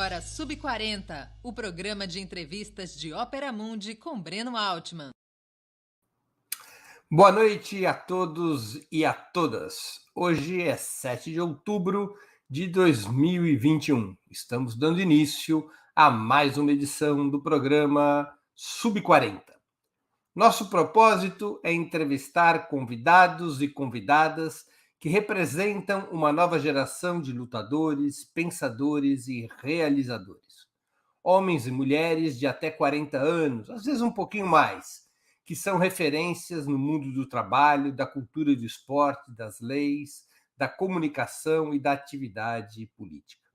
agora Sub40, o programa de entrevistas de Ópera Mundi com Breno Altman. Boa noite a todos e a todas. Hoje é 7 de outubro de 2021. Estamos dando início a mais uma edição do programa Sub40. Nosso propósito é entrevistar convidados e convidadas que representam uma nova geração de lutadores, pensadores e realizadores. Homens e mulheres de até 40 anos, às vezes um pouquinho mais, que são referências no mundo do trabalho, da cultura do esporte, das leis, da comunicação e da atividade política.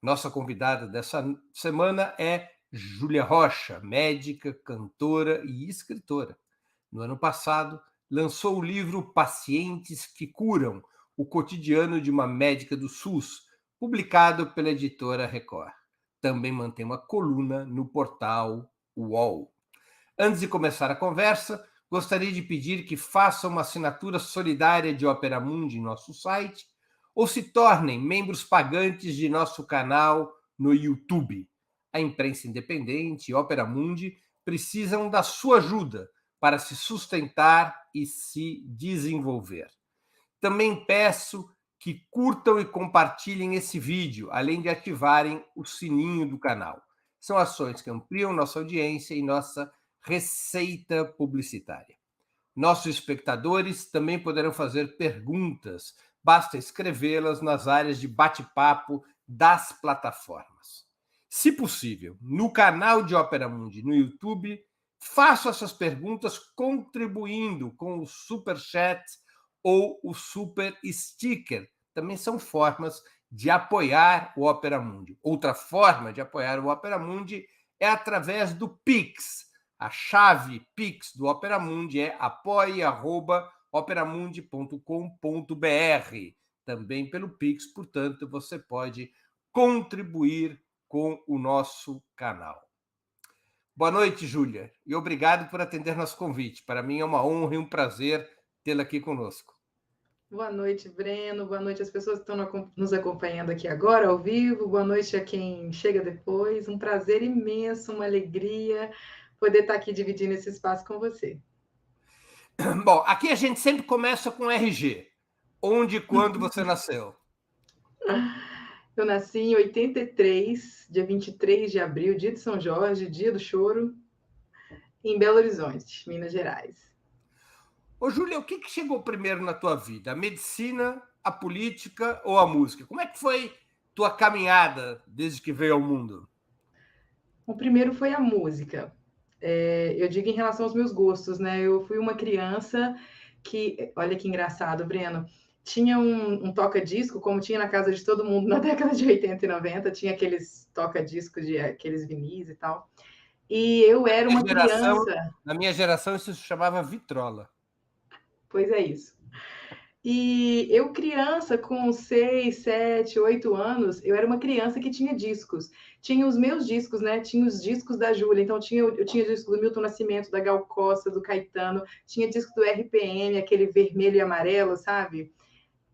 Nossa convidada dessa semana é Júlia Rocha, médica, cantora e escritora. No ano passado, lançou o livro Pacientes que Curam, o cotidiano de uma médica do SUS, publicado pela editora Record. Também mantém uma coluna no portal UOL. Antes de começar a conversa, gostaria de pedir que façam uma assinatura solidária de Ópera Mundi em nosso site ou se tornem membros pagantes de nosso canal no YouTube. A imprensa independente e Ópera Mundi precisam da sua ajuda para se sustentar e se desenvolver. Também peço que curtam e compartilhem esse vídeo, além de ativarem o sininho do canal. São ações que ampliam nossa audiência e nossa receita publicitária. Nossos espectadores também poderão fazer perguntas, basta escrevê-las nas áreas de bate-papo das plataformas. Se possível, no canal de Ópera Mundi no YouTube, façam essas perguntas contribuindo com o Super Chat ou o Super Sticker. Também são formas de apoiar o Ópera Mundi. Outra forma de apoiar o Ópera Mundi é através do Pix. A chave Pix do Ópera Mundi é apoie@operamundi.com.br. Também pelo Pix, portanto, você pode contribuir com o nosso canal. Boa noite, Júlia, e obrigado por atender nosso convite. Para mim é uma honra e um prazer tê-la aqui conosco. Boa noite, Breno. Boa noite às pessoas que estão nos acompanhando aqui agora, ao vivo. Boa noite a quem chega depois. Um prazer imenso, uma alegria poder estar aqui dividindo esse espaço com você. Bom, aqui a gente sempre começa com RG. Onde e quando você nasceu? Eu nasci em 83, dia 23 de abril, dia de São Jorge, dia do choro, em Belo Horizonte, Minas Gerais. Ô, Júlia, o que chegou primeiro na tua vida? A medicina, a política ou a música? Como é que foi tua caminhada desde que veio ao mundo? O primeiro foi a música. Eu digo em relação aos meus gostos, né? Eu fui uma criança que, olha que engraçado, Breno, tinha um toca-disco, como tinha na casa de todo mundo na década de 80 e 90, tinha aqueles toca-discos de aqueles vinis e tal. E eu era uma criança. Na minha geração, isso se chamava vitrola. Pois é isso. E eu, criança, com 6, 7, 8 anos, eu era uma criança que tinha discos. Tinha os meus discos, né? Tinha os discos da Júlia. Então, eu tinha disco do Milton Nascimento, da Gal Costa, do Caetano. Tinha disco do RPM, aquele vermelho e amarelo, sabe?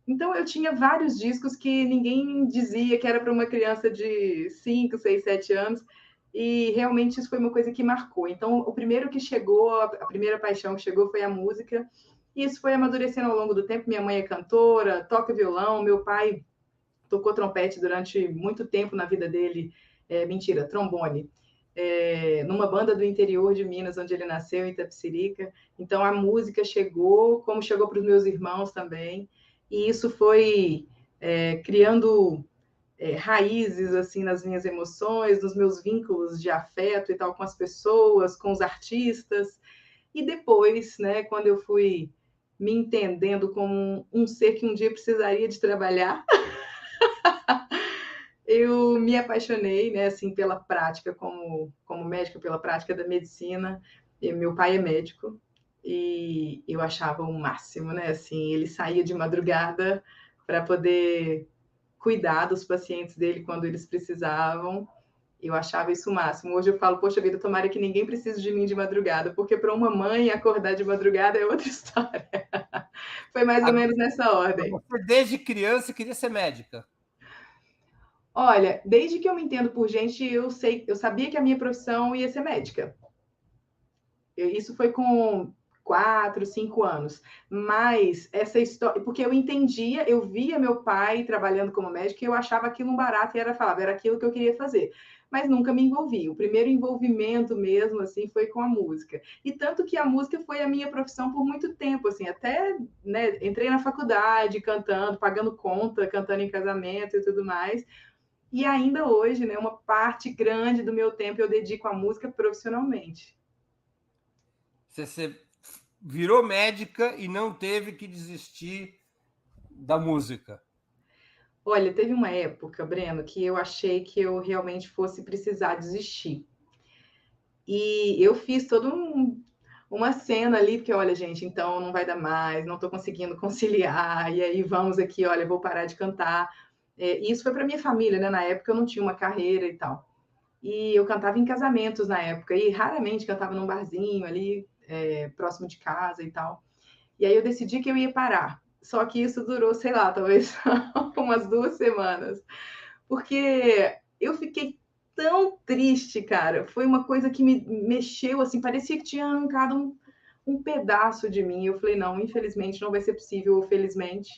Então, eu tinha vários discos que ninguém dizia que era para uma criança de 5, 6, 7 anos. E realmente isso foi uma coisa que marcou. Então, o primeiro que chegou, a primeira paixão que chegou foi a música. E isso foi amadurecendo ao longo do tempo. Minha mãe é cantora, toca violão. Meu pai tocou trompete durante muito tempo na vida dele. Trombone. Numa banda do interior de Minas, onde ele nasceu, em Itapecerica. Então, a música chegou, como chegou para os meus irmãos também. E isso foi criando raízes assim nas minhas emoções, nos meus vínculos de afeto e tal com as pessoas, com os artistas. E depois, né, quando eu fui me entendendo como um ser que um dia precisaria de trabalhar, eu me apaixonei, né, assim, pela prática como médica, pela prática da medicina. E meu pai é médico e eu achava o máximo, né, assim, ele saía de madrugada para poder cuidar dos pacientes dele quando eles precisavam. Eu achava isso o máximo. Hoje eu falo, poxa vida, tomara que ninguém precise de mim de madrugada, porque para uma mãe acordar de madrugada é outra história. Foi mais ou menos nessa ordem. Você, desde criança, queria ser médica? Olha, desde que eu me entendo por gente, eu sabia que a minha profissão ia ser médica. Isso foi com 4, 5 anos. Mas essa história, porque eu entendia, eu via meu pai trabalhando como médico e eu achava aquilo um barato e era aquilo que eu queria fazer. Mas nunca me envolvi. O primeiro envolvimento mesmo assim foi com a música. E tanto que a música foi a minha profissão por muito tempo, assim, até, né, entrei na faculdade cantando, pagando conta, cantando em casamento e tudo mais. E ainda hoje, né, uma parte grande do meu tempo eu dedico à música profissionalmente. Você virou médica e não teve que desistir da música. Olha, teve uma época, Breno, que eu achei que eu realmente fosse precisar desistir. E eu fiz uma cena ali, porque, olha, gente, então não vai dar mais, não estou conseguindo conciliar, e aí vamos aqui, olha, vou parar de cantar. E isso foi para minha família, né? Na época eu não tinha uma carreira e tal. E eu cantava em casamentos na época, e raramente cantava num barzinho ali, próximo de casa e tal. E aí eu decidi que eu ia parar. Só que isso durou, sei lá, talvez umas 2 semanas. Porque eu fiquei tão triste, cara. Foi uma coisa que me mexeu, assim, parecia que tinha arrancado um pedaço de mim. Eu falei, não, infelizmente não vai ser possível, ou felizmente.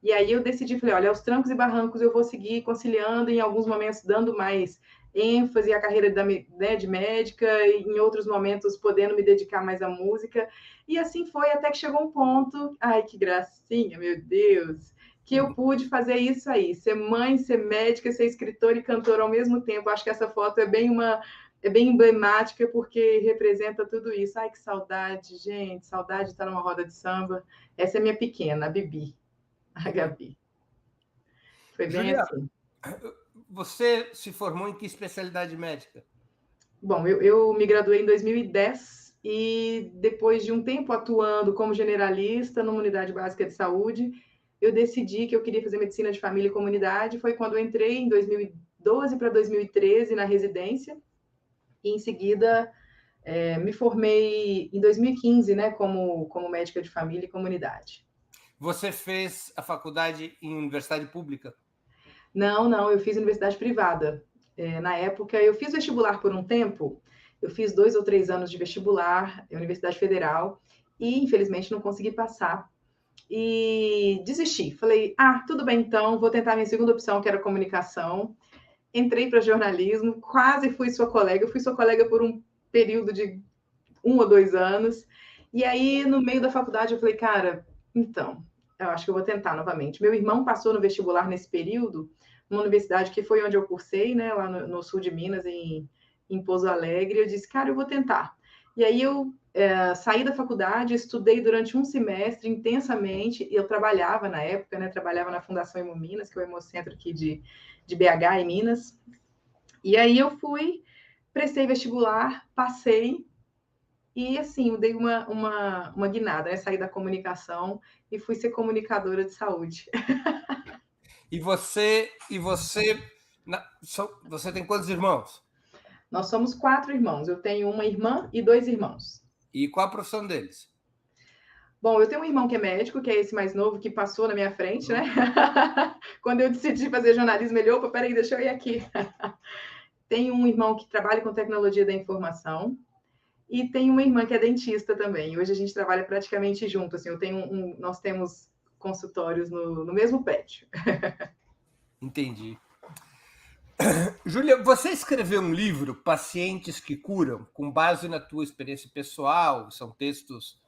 E aí eu decidi, falei, olha, aos trancos e barrancos eu vou seguir conciliando, em alguns momentos dando mais ênfase à carreira né, de médica, e em outros momentos podendo me dedicar mais à música. E assim foi até que chegou um ponto, ai, que gracinha, meu Deus, que eu pude fazer isso aí, ser mãe, ser médica, ser escritora e cantora ao mesmo tempo. Acho que essa foto é bem emblemática porque representa tudo isso. Ai, que saudade, gente, saudade de estar numa roda de samba. Essa é minha pequena, a Bibi, a Gabi. Foi bem Julia, assim. você se formou em que especialidade médica? Bom, eu me graduei em 2010 e depois de um tempo atuando como generalista numa unidade básica de saúde, eu decidi que eu queria fazer medicina de família e comunidade. Foi quando eu entrei em 2012 para 2013 na residência e em seguida me formei em 2015, né, como médica de família e comunidade. Você fez a faculdade em universidade pública? Não, não, eu fiz universidade privada. Na época, eu fiz vestibular por um tempo, eu fiz 2 ou 3 anos de vestibular, Universidade Federal, e infelizmente não consegui passar. E desisti. Falei, tudo bem então, vou tentar minha segunda opção, que era comunicação. Entrei para jornalismo, quase fui sua colega. Eu fui sua colega por um período de 1 ou 2 anos. E aí, no meio da faculdade, eu falei, cara, então, eu acho que eu vou tentar novamente. Meu irmão passou no vestibular nesse período, numa universidade que foi onde eu cursei, né, lá no sul de Minas, em Pouso Alegre. Eu disse, cara, eu vou tentar. E aí eu saí da faculdade, estudei durante um semestre intensamente, e eu trabalhava na época, né, trabalhava na Fundação Hemominas, que é o hemocentro aqui de BH, em Minas. E aí eu fui, prestei vestibular, passei, e assim, eu dei uma guinada, né? Saí da comunicação e fui ser comunicadora de saúde. Você tem quantos irmãos? Nós somos 4 irmãos. Eu tenho uma irmã e 2 irmãos. E qual a profissão deles? Bom, eu tenho um irmão que é médico, que é esse mais novo que passou na minha frente, né? Quando eu decidi fazer jornalismo, ele, opa, peraí, deixa eu ir aqui. Tenho um irmão que trabalha com tecnologia da informação e tenho uma irmã que é dentista também. Hoje a gente trabalha praticamente junto. Assim, nós temos consultórios no mesmo prédio. Entendi. Júlia, você escreveu um livro, Pacientes que Curam, com base na tua experiência pessoal, são textos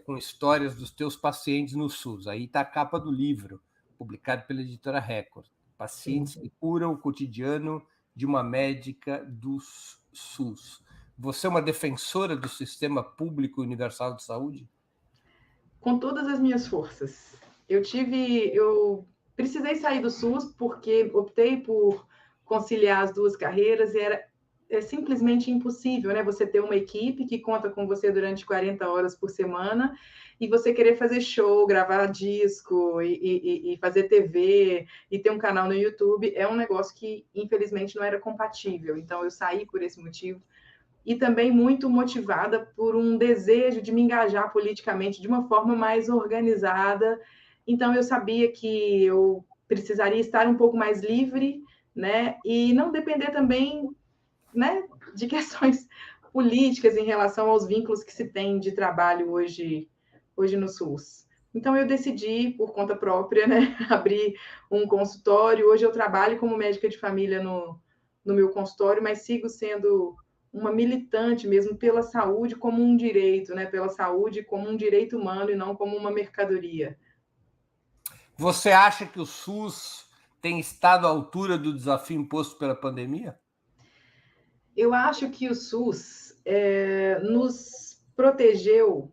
com histórias dos teus pacientes no SUS. Aí está a capa do livro, publicado pela editora Record. Pacientes que Curam, o cotidiano de uma médica do SUS. Você é uma defensora do sistema público universal de saúde? Com todas as minhas forças. Eu precisei sair do SUS porque optei por conciliar as 2 carreiras e é simplesmente impossível, né? Você ter uma equipe que conta com você durante 40 horas por semana e você querer fazer show, gravar disco e fazer TV e ter um canal no YouTube é um negócio que, infelizmente, não era compatível. Então, eu saí por esse motivo e também muito motivada por um desejo de me engajar politicamente de uma forma mais organizada. Então, eu sabia que eu precisaria estar um pouco mais livre né? E não depender também, né, de questões políticas em relação aos vínculos que se tem de trabalho hoje no SUS. Então, eu decidi, por conta própria, né, abrir um consultório. Hoje eu trabalho como médica de família no meu consultório, mas sigo sendo uma militante mesmo pela saúde como um direito, né, pela saúde como um direito humano e não como uma mercadoria. Você acha que o SUS tem estado à altura do desafio imposto pela pandemia? Eu acho que o SUS nos protegeu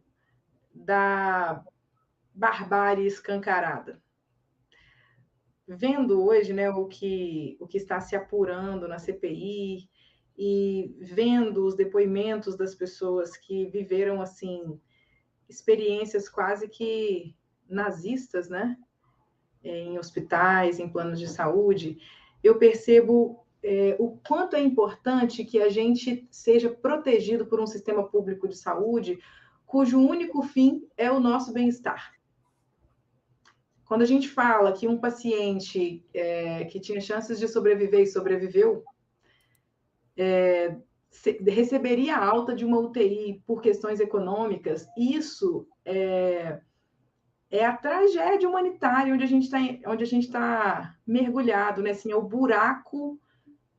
da barbárie escancarada. Vendo hoje, né, o que está se apurando na CPI e vendo os depoimentos das pessoas que viveram assim experiências quase que nazistas, né, em hospitais, em planos de saúde, eu percebo o quanto é importante que a gente seja protegido por um sistema público de saúde cujo único fim é o nosso bem-estar. Quando a gente fala que um paciente que tinha chances de sobreviver e sobreviveu, receberia alta de uma UTI por questões econômicas, isso é a tragédia humanitária onde a gente está mergulhado, né? Assim, é o buraco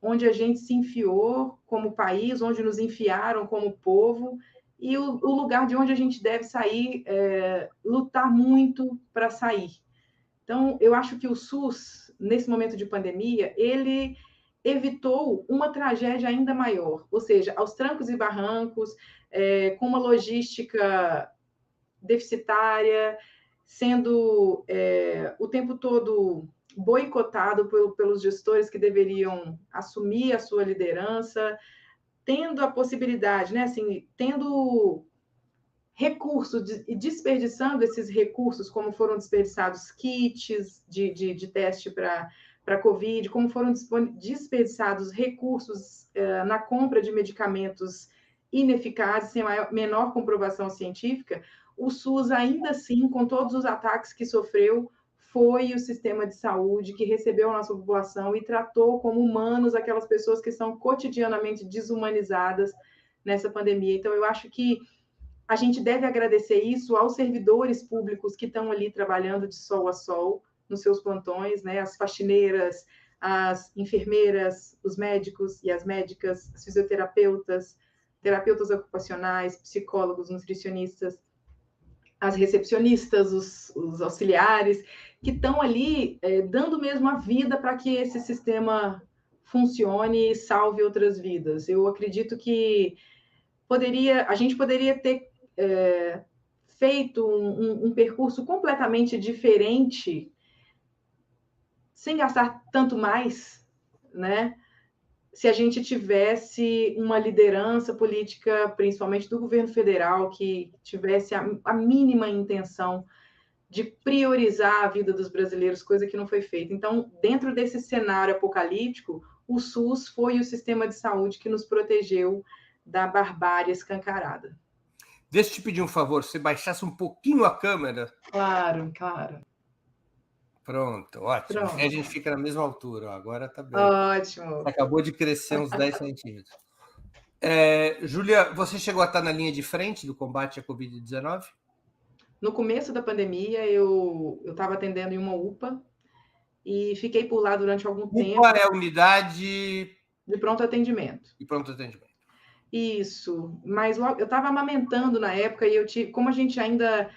onde a gente se enfiou como país, onde nos enfiaram como povo, e o lugar de onde a gente deve sair, lutar muito para sair. Então, eu acho que o SUS, nesse momento de pandemia, ele evitou uma tragédia ainda maior, ou seja, aos trancos e barrancos, com uma logística deficitária, sendo o tempo todo boicotado pelos gestores que deveriam assumir a sua liderança, tendo a possibilidade, né, assim, tendo recursos e desperdiçando esses recursos, como foram desperdiçados kits de teste para Covid, como foram desperdiçados recursos na compra de medicamentos ineficazes, sem menor comprovação científica, o SUS, ainda assim, com todos os ataques que sofreu, foi o sistema de saúde que recebeu a nossa população e tratou como humanos aquelas pessoas que são cotidianamente desumanizadas nessa pandemia. Então, eu acho que a gente deve agradecer isso aos servidores públicos que estão ali trabalhando de sol a sol nos seus plantões, né? As faxineiras, as enfermeiras, os médicos e as médicas, as fisioterapeutas, terapeutas ocupacionais, psicólogos, nutricionistas, as recepcionistas, os auxiliares, que estão ali dando mesmo a vida para que esse sistema funcione e salve outras vidas. Eu acredito que a gente poderia ter feito um percurso completamente diferente, sem gastar tanto mais, né? Se a gente tivesse uma liderança política, principalmente do governo federal, que tivesse a mínima intenção de priorizar a vida dos brasileiros, coisa que não foi feita. Então, dentro desse cenário apocalíptico, o SUS foi o sistema de saúde que nos protegeu da barbárie escancarada. Deixa eu te pedir um favor, você baixasse um pouquinho a câmera. Claro, claro. Pronto, ótimo. Pronto. Aí a gente fica na mesma altura. Ó, agora tá bem. Ótimo. Acabou de crescer uns 10 centímetros. Júlia, você chegou a estar na linha de frente do combate à Covid-19? No começo da pandemia, eu estava atendendo em uma UPA e fiquei por lá durante algum tempo. UPA é a unidade de pronto atendimento. de pronto atendimento. Isso, mas eu estava amamentando na época e eu tive, como a gente ainda,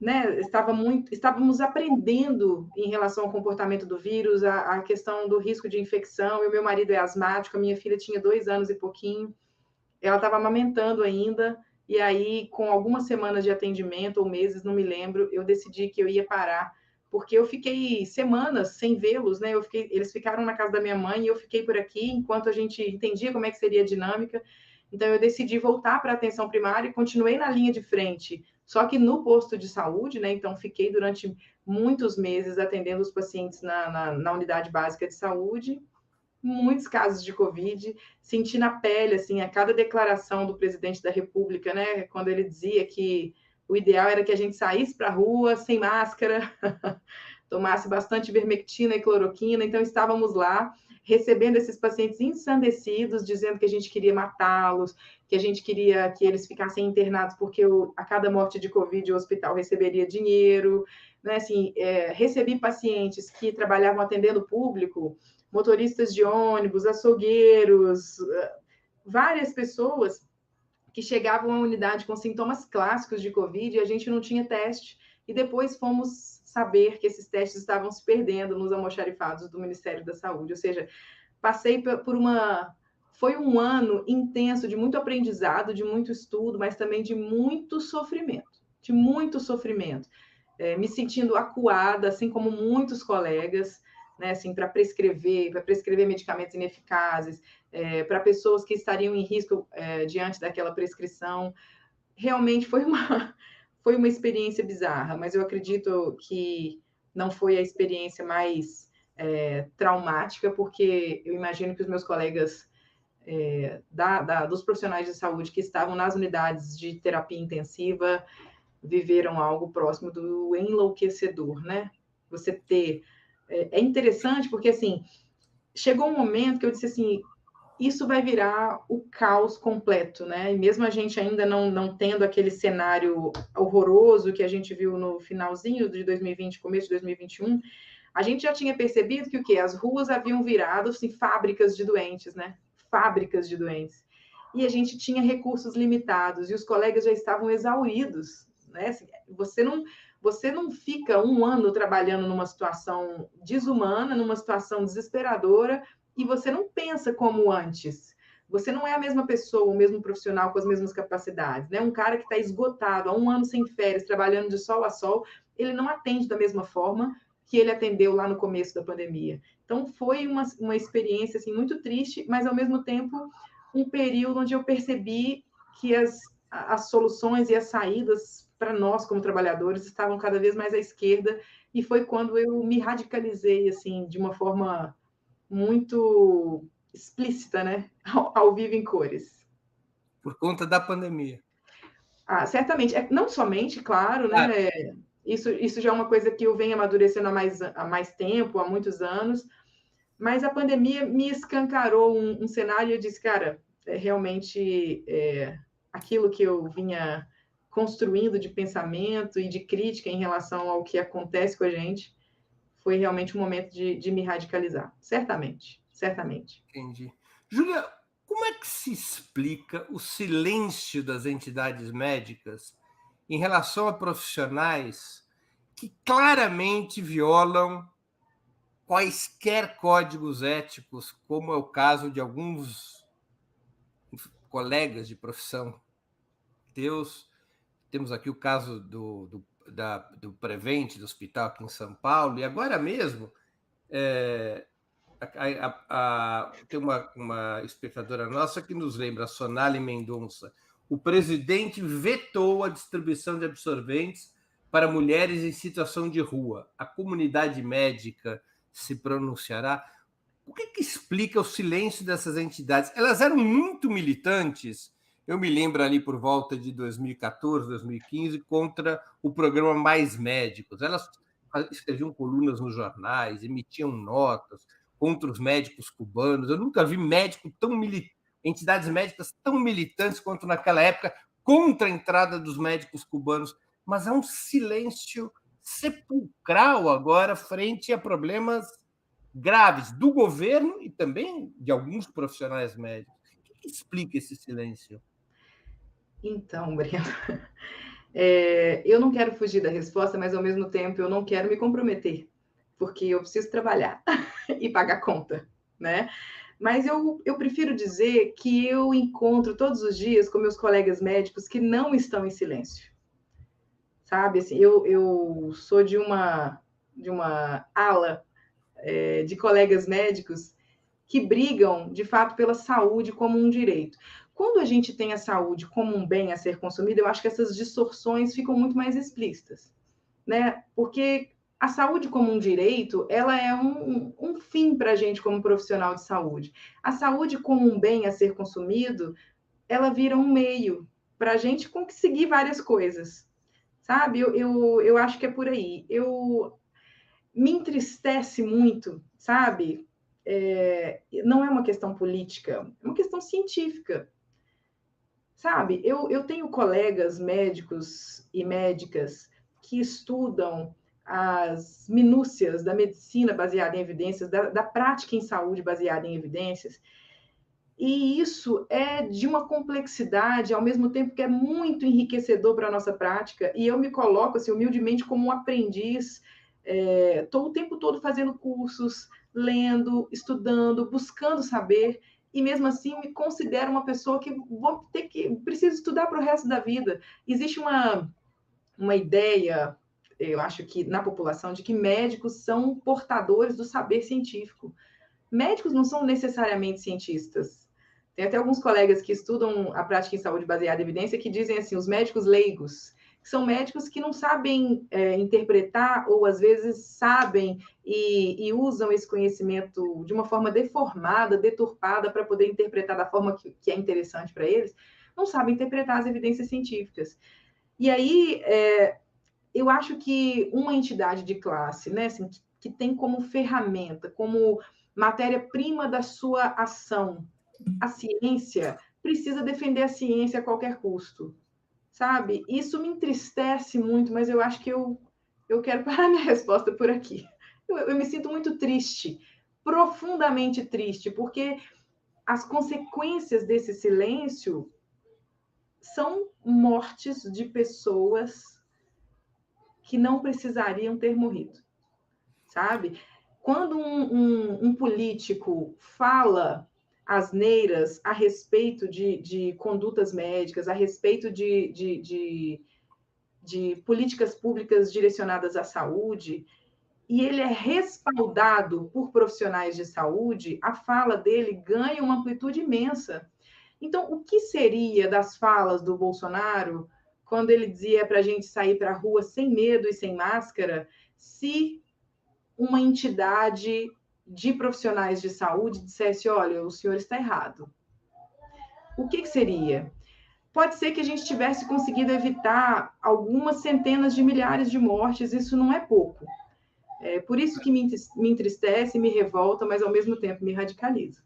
né, estávamos aprendendo em relação ao comportamento do vírus, a questão do risco de infecção. E o meu marido é asmático, a minha filha tinha 2 anos e pouquinho, ela estava amamentando ainda. E aí, com algumas semanas de atendimento, ou meses, não me lembro, eu decidi que eu ia parar, porque eu fiquei semanas sem vê-los, né? Eles ficaram na casa da minha mãe e eu fiquei por aqui enquanto a gente entendia como é que seria a dinâmica. Então, eu decidi voltar para a atenção primária e continuei na linha de frente, só que no posto de saúde, né? Então, fiquei durante muitos meses atendendo os pacientes na unidade básica de saúde, muitos casos de Covid, senti na pele, assim, a cada declaração do presidente da República, né, quando ele dizia que o ideal era que a gente saísse para a rua sem máscara, tomasse bastante ivermectina e cloroquina. Então, estávamos lá. recebendo esses pacientes ensandecidos, dizendo que a gente queria matá-los, que a gente queria que eles ficassem internados porque a cada morte de Covid o hospital receberia dinheiro, né? Assim, recebi pacientes que trabalhavam atendendo o público, motoristas de ônibus, açougueiros, várias pessoas que chegavam à unidade com sintomas clássicos de Covid e a gente não tinha teste. E depois fomos saber que esses testes estavam se perdendo nos almoxarifados do Ministério da Saúde. Ou seja, passei por uma... Foi um ano intenso de muito aprendizado, de muito estudo, mas também de muito sofrimento. De muito sofrimento. Me sentindo acuada, assim como muitos colegas, né, assim, para prescrever medicamentos ineficazes, para pessoas que estariam em risco diante daquela prescrição. Realmente foi uma experiência bizarra, mas eu acredito que não foi a experiência mais traumática, porque eu imagino que os meus colegas dos profissionais de saúde que estavam nas unidades de terapia intensiva viveram algo próximo do enlouquecedor, né? Você ter... É interessante porque, assim, chegou um momento que eu disse assim, isso vai virar o caos completo, né? E mesmo a gente ainda não tendo aquele cenário horroroso que a gente viu no finalzinho de 2020, começo de 2021, a gente já tinha percebido que o quê? As ruas haviam virado, assim, fábricas de doentes, né? Fábricas de doentes. E a gente tinha recursos limitados e os colegas já estavam exauridos, né? Assim, você não fica um ano trabalhando numa situação desumana, numa situação desesperadora, e você não pensa como antes. Você não é a mesma pessoa, o mesmo profissional com as mesmas capacidades, né? Um cara que está esgotado, há um ano sem férias, trabalhando de sol a sol, ele não atende da mesma forma que ele atendeu lá no começo da pandemia. Então, foi uma experiência assim, muito triste, mas, ao mesmo tempo, um período onde eu percebi que as soluções e as saídas para nós, como trabalhadores, estavam cada vez mais à esquerda, e foi quando eu me radicalizei assim, de uma forma muito explícita, né? Ao vivo em cores. Por conta da pandemia. Certamente. Não somente, claro, né? Isso já é uma coisa que eu venho amadurecendo há mais tempo, há muitos anos, mas a pandemia me escancarou um cenário e eu disse, cara, realmente aquilo que eu vinha construindo de pensamento e de crítica em relação ao que acontece com a gente, foi realmente um momento de me radicalizar. Certamente, certamente. Entendi. Júlia, como é que se explica o silêncio das entidades médicas em relação a profissionais que claramente violam quaisquer códigos éticos, como é o caso de alguns colegas de profissão teus? Temos aqui o caso do Prevent, do hospital aqui em São Paulo, e agora mesmo tem uma espectadora nossa que nos lembra, a Sonali Mendonça. O presidente vetou a distribuição de absorventes para mulheres em situação de rua. A comunidade médica se pronunciará. O que explica o silêncio dessas entidades? Elas eram muito militantes. Eu me lembro ali por volta de 2014, 2015, contra o programa Mais Médicos. Elas escreviam colunas nos jornais, emitiam notas contra os médicos cubanos. Eu nunca vi entidades médicas tão militantes quanto naquela época contra a entrada dos médicos cubanos. Mas há um silêncio sepulcral agora frente a problemas graves do governo e também de alguns profissionais médicos. O que explica esse silêncio? Então, Breno, eu não quero fugir da resposta, mas, ao mesmo tempo, eu não quero me comprometer, porque eu preciso trabalhar e pagar conta, né? Mas eu prefiro dizer que eu encontro todos os dias com meus colegas médicos que não estão em silêncio, sabe? Assim, eu sou de uma ala de colegas médicos que brigam, de fato, pela saúde como um direito. Quando a gente tem a saúde como um bem a ser consumido, eu acho que essas distorções ficam muito mais explícitas, né? Porque a saúde como um direito, ela é um fim para a gente como profissional de saúde. A saúde como um bem a ser consumido, ela vira um meio para a gente conseguir várias coisas, sabe? Eu acho que é por aí. Me entristece muito, sabe? não é uma questão política, é uma questão científica. Sabe, eu tenho colegas médicos e médicas que estudam as minúcias da medicina baseada em evidências, da prática em saúde baseada em evidências, e isso é de uma complexidade, ao mesmo tempo que é muito enriquecedor para a nossa prática, e eu me coloco, assim, humildemente como um aprendiz, estou o tempo todo fazendo cursos, lendo, estudando, buscando saber, e mesmo assim me considero uma pessoa que preciso estudar para o resto da vida. Existe uma ideia, eu acho que na população, de que médicos são portadores do saber científico. Médicos não são necessariamente cientistas. Tem até alguns colegas que estudam a prática em saúde baseada em evidência que dizem assim, os médicos leigos, que são médicos que não sabem interpretar ou às vezes sabem e usam esse conhecimento de uma forma deformada, deturpada para poder interpretar da forma que é interessante para eles, não sabem interpretar as evidências científicas. E aí, eu acho que uma entidade de classe, né, assim, que tem como ferramenta, como matéria-prima da sua ação, a ciência, precisa defender a ciência a qualquer custo, sabe? Isso me entristece muito, mas eu acho que eu quero parar minha resposta por aqui. Eu me sinto muito triste, profundamente triste, porque as consequências desse silêncio são mortes de pessoas que não precisariam ter morrido, sabe? Quando um político fala asneiras a respeito de condutas médicas, a respeito de políticas públicas direcionadas à saúde, e ele é respaldado por profissionais de saúde, a fala dele ganha uma amplitude imensa. Então, o que seria das falas do Bolsonaro quando ele dizia para a gente sair para a rua sem medo e sem máscara, se uma entidade de profissionais de saúde dissesse, olha, o senhor está errado? O que seria? Pode ser que a gente tivesse conseguido evitar algumas centenas de milhares de mortes, isso não é pouco. É por isso que me entristece, me revolta, mas ao mesmo tempo me radicaliza.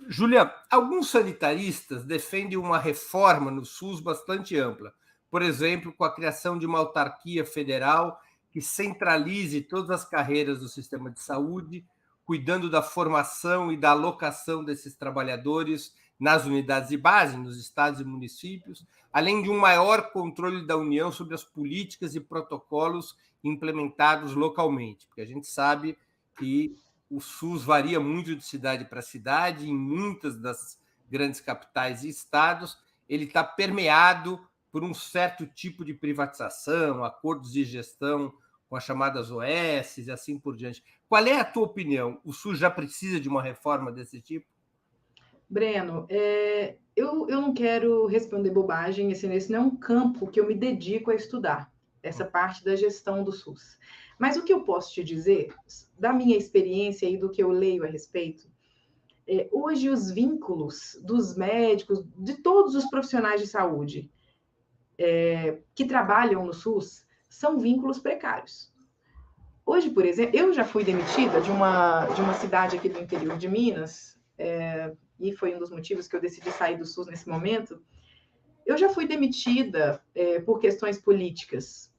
Júlia, alguns sanitaristas defendem uma reforma no SUS bastante ampla, por exemplo, com a criação de uma autarquia federal que centralize todas as carreiras do sistema de saúde, cuidando da formação e da alocação desses trabalhadores nas unidades de base, nos estados e municípios, além de um maior controle da União sobre as políticas e protocolos implementados localmente, porque a gente sabe que o SUS varia muito de cidade para cidade, em muitas das grandes capitais e estados, ele está permeado por um certo tipo de privatização, acordos de gestão com as chamadas OS e assim por diante. Qual é a tua opinião? O SUS já precisa de uma reforma desse tipo? Breno, eu não quero responder bobagem, esse não é um campo que eu me dedico a estudar, essa parte da gestão do SUS. Mas o que eu posso te dizer, da minha experiência e do que eu leio a respeito, hoje os vínculos dos médicos, de todos os profissionais de saúde que trabalham no SUS, são vínculos precários. Hoje, por exemplo, eu já fui demitida de uma cidade aqui do interior de Minas, e foi um dos motivos que eu decidi sair do SUS nesse momento. Eu já fui demitida por questões políticas,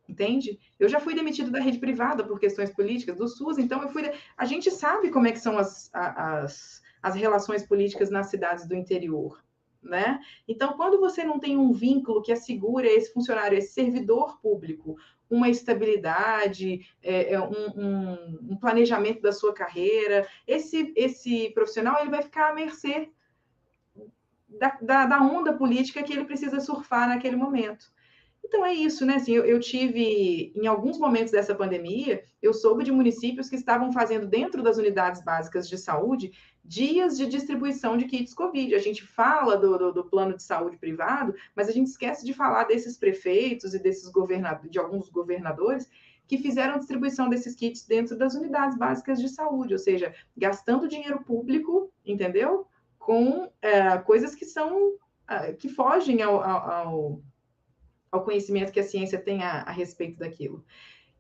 entende? Eu já fui demitida da rede privada por questões políticas, do SUS, então a gente sabe como é que são as relações políticas nas cidades do interior, né? Então, quando você não tem um vínculo que assegura esse funcionário, esse servidor público, uma estabilidade, um planejamento da sua carreira, esse profissional ele vai ficar à mercê da onda política que ele precisa surfar naquele momento. Então é isso, né? Assim, eu tive, em alguns momentos dessa pandemia, eu soube de municípios que estavam fazendo dentro das unidades básicas de saúde dias de distribuição de kits Covid. A gente fala do plano de saúde privado, mas a gente esquece de falar desses prefeitos e desses governadores, de alguns governadores que fizeram a distribuição desses kits dentro das unidades básicas de saúde, ou seja, gastando dinheiro público, entendeu? Com coisas que são que fogem ao conhecimento que a ciência tem a respeito daquilo.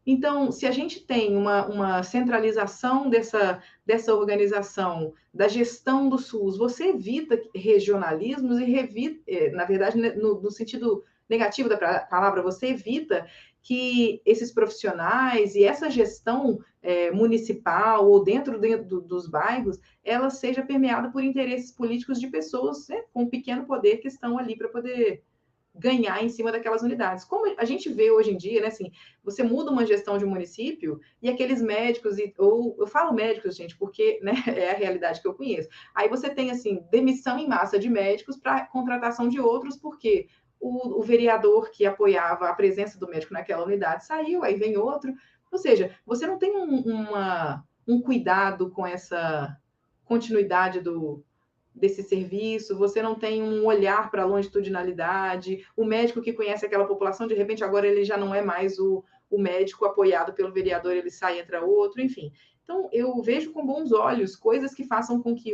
Então, se a gente tem uma centralização dessa organização, da gestão do SUS, você evita regionalismos e, na verdade, no sentido negativo da palavra, você evita que esses profissionais e essa gestão municipal ou dentro dos bairros, ela seja permeada por interesses políticos de pessoas, né, com pequeno poder que estão ali para poder ganhar em cima daquelas unidades. Como a gente vê hoje em dia, né, assim, você muda uma gestão de um município e aqueles médicos, ou eu falo médicos, gente, porque, né, é a realidade que eu conheço. Aí você tem, assim, demissão em massa de médicos para contratação de outros, porque o vereador que apoiava a presença do médico naquela unidade saiu, aí vem outro. Ou seja, você não tem um cuidado com essa continuidade desse serviço, você não tem um olhar para a longitudinalidade, o médico que conhece aquela população, de repente agora ele já não é mais o médico apoiado pelo vereador, ele sai, entra outro, enfim. Então, eu vejo com bons olhos coisas que façam com que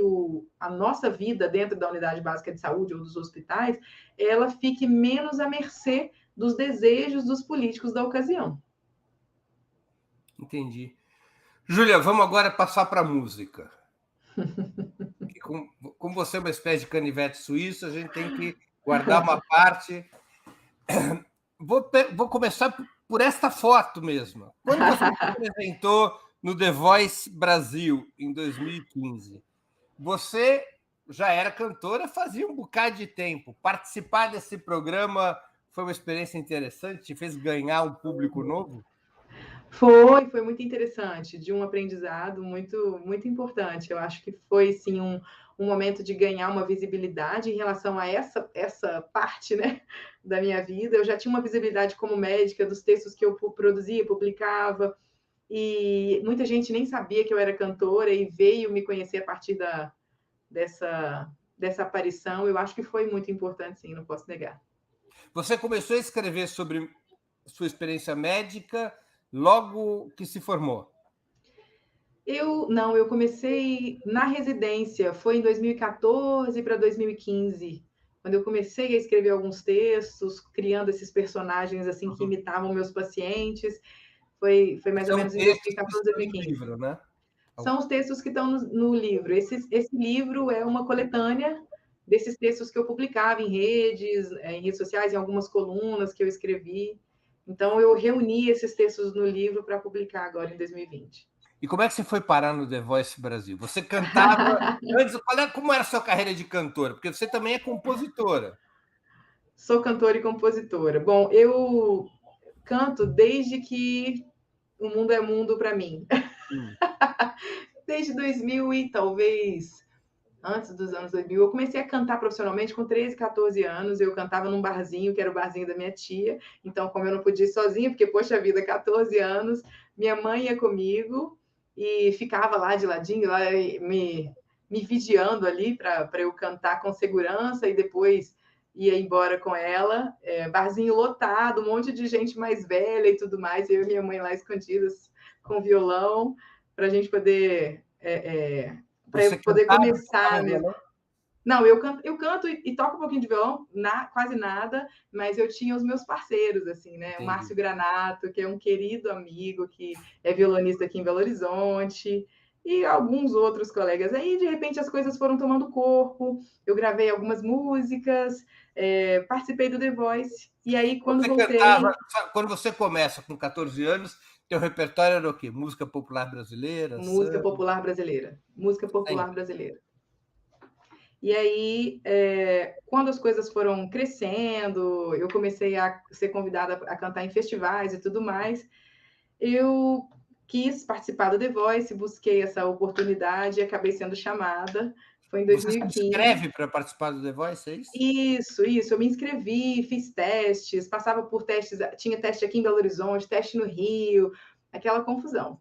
a nossa vida dentro da unidade básica de saúde ou dos hospitais, ela fique menos à mercê dos desejos dos políticos da ocasião. Entendi. Júlia, vamos agora passar para a música. Como você é uma espécie de canivete suíço, a gente tem que guardar uma parte. Vou começar por esta foto mesmo. Quando você se apresentou no The Voice Brasil, em 2015, você já era cantora, fazia um bocado de tempo. Participar desse programa foi uma experiência interessante? Te fez ganhar um público novo? Foi muito interessante, de um aprendizado muito importante. Eu acho que foi, sim, um momento de ganhar uma visibilidade em relação a essa parte, né, da minha vida. Eu já tinha uma visibilidade como médica dos textos que eu produzia, publicava, e muita gente nem sabia que eu era cantora e veio me conhecer a partir dessa aparição. Eu acho que foi muito importante, sim, não posso negar. Você começou a escrever sobre sua experiência médica logo que se formou? Eu comecei na residência, foi em 2014 para 2015, quando eu comecei a escrever alguns textos, criando esses personagens assim que imitavam meus pacientes. Foi mais ou São menos em textos que 2014, estão no 2015. livro, né? São os textos que estão no livro. Esse livro é uma coletânea desses textos que eu publicava em redes sociais, em algumas colunas que eu escrevi. Então, eu reuni esses textos no livro para publicar agora em 2020. E como é que você foi parar no The Voice Brasil? Você cantava antes? Como era a sua carreira de cantora? Porque você também é compositora. Sou cantora e compositora. Bom, eu canto desde que o mundo é mundo para mim. Desde 2000 e talvez antes dos anos 2000, eu comecei a cantar profissionalmente com 13, 14 anos. Eu cantava num barzinho, que era o barzinho da minha tia. Então, como eu não podia ir sozinha, porque, poxa vida, 14 anos, minha mãe ia comigo e ficava lá de ladinho, lá me vigiando ali para eu cantar com segurança e depois ia embora com ela. Barzinho lotado, um monte de gente mais velha e tudo mais. Eu e minha mãe lá escondidas com violão para a gente poder para eu poder começar mesmo. Não, eu canto e toco um pouquinho de violão, quase nada, mas eu tinha os meus parceiros, assim, né? Entendi. O Márcio Granato, que é um querido amigo, que é violonista aqui em Belo Horizonte, e alguns outros colegas. Aí, de repente, as coisas foram tomando corpo, eu gravei algumas músicas, participei do The Voice, e aí, quando voltei... Quando você começa com 14 anos, teu repertório era o quê? Música popular brasileira? Música popular brasileira. Música popular brasileira. E aí, quando as coisas foram crescendo, eu comecei a ser convidada a cantar em festivais e tudo mais, eu quis participar do The Voice, busquei essa oportunidade e acabei sendo chamada. Foi em 2015. Você se inscreve para participar do The Voice, é isso? Isso. Eu me inscrevi, fiz testes, passava por testes, tinha teste aqui em Belo Horizonte, teste no Rio, aquela confusão.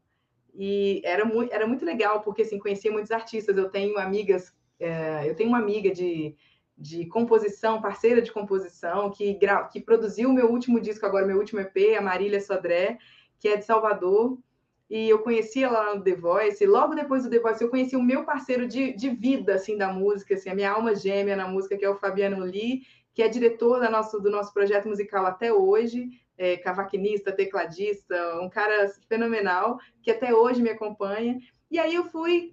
E era muito legal, porque assim, conhecia muitos artistas. Eu tenho uma amiga de composição, parceira de composição, que produziu o meu último disco, agora meu último EP, a Marília Sodré, que é de Salvador. E eu conheci ela no The Voice, e logo depois do The Voice eu conheci o meu parceiro de vida, assim, da música, assim, a minha alma gêmea na música, que é o Fabiano Lee, que é diretor do nosso projeto musical até hoje. cavaquinista, tecladista, um cara fenomenal, que até hoje me acompanha. E aí eu fui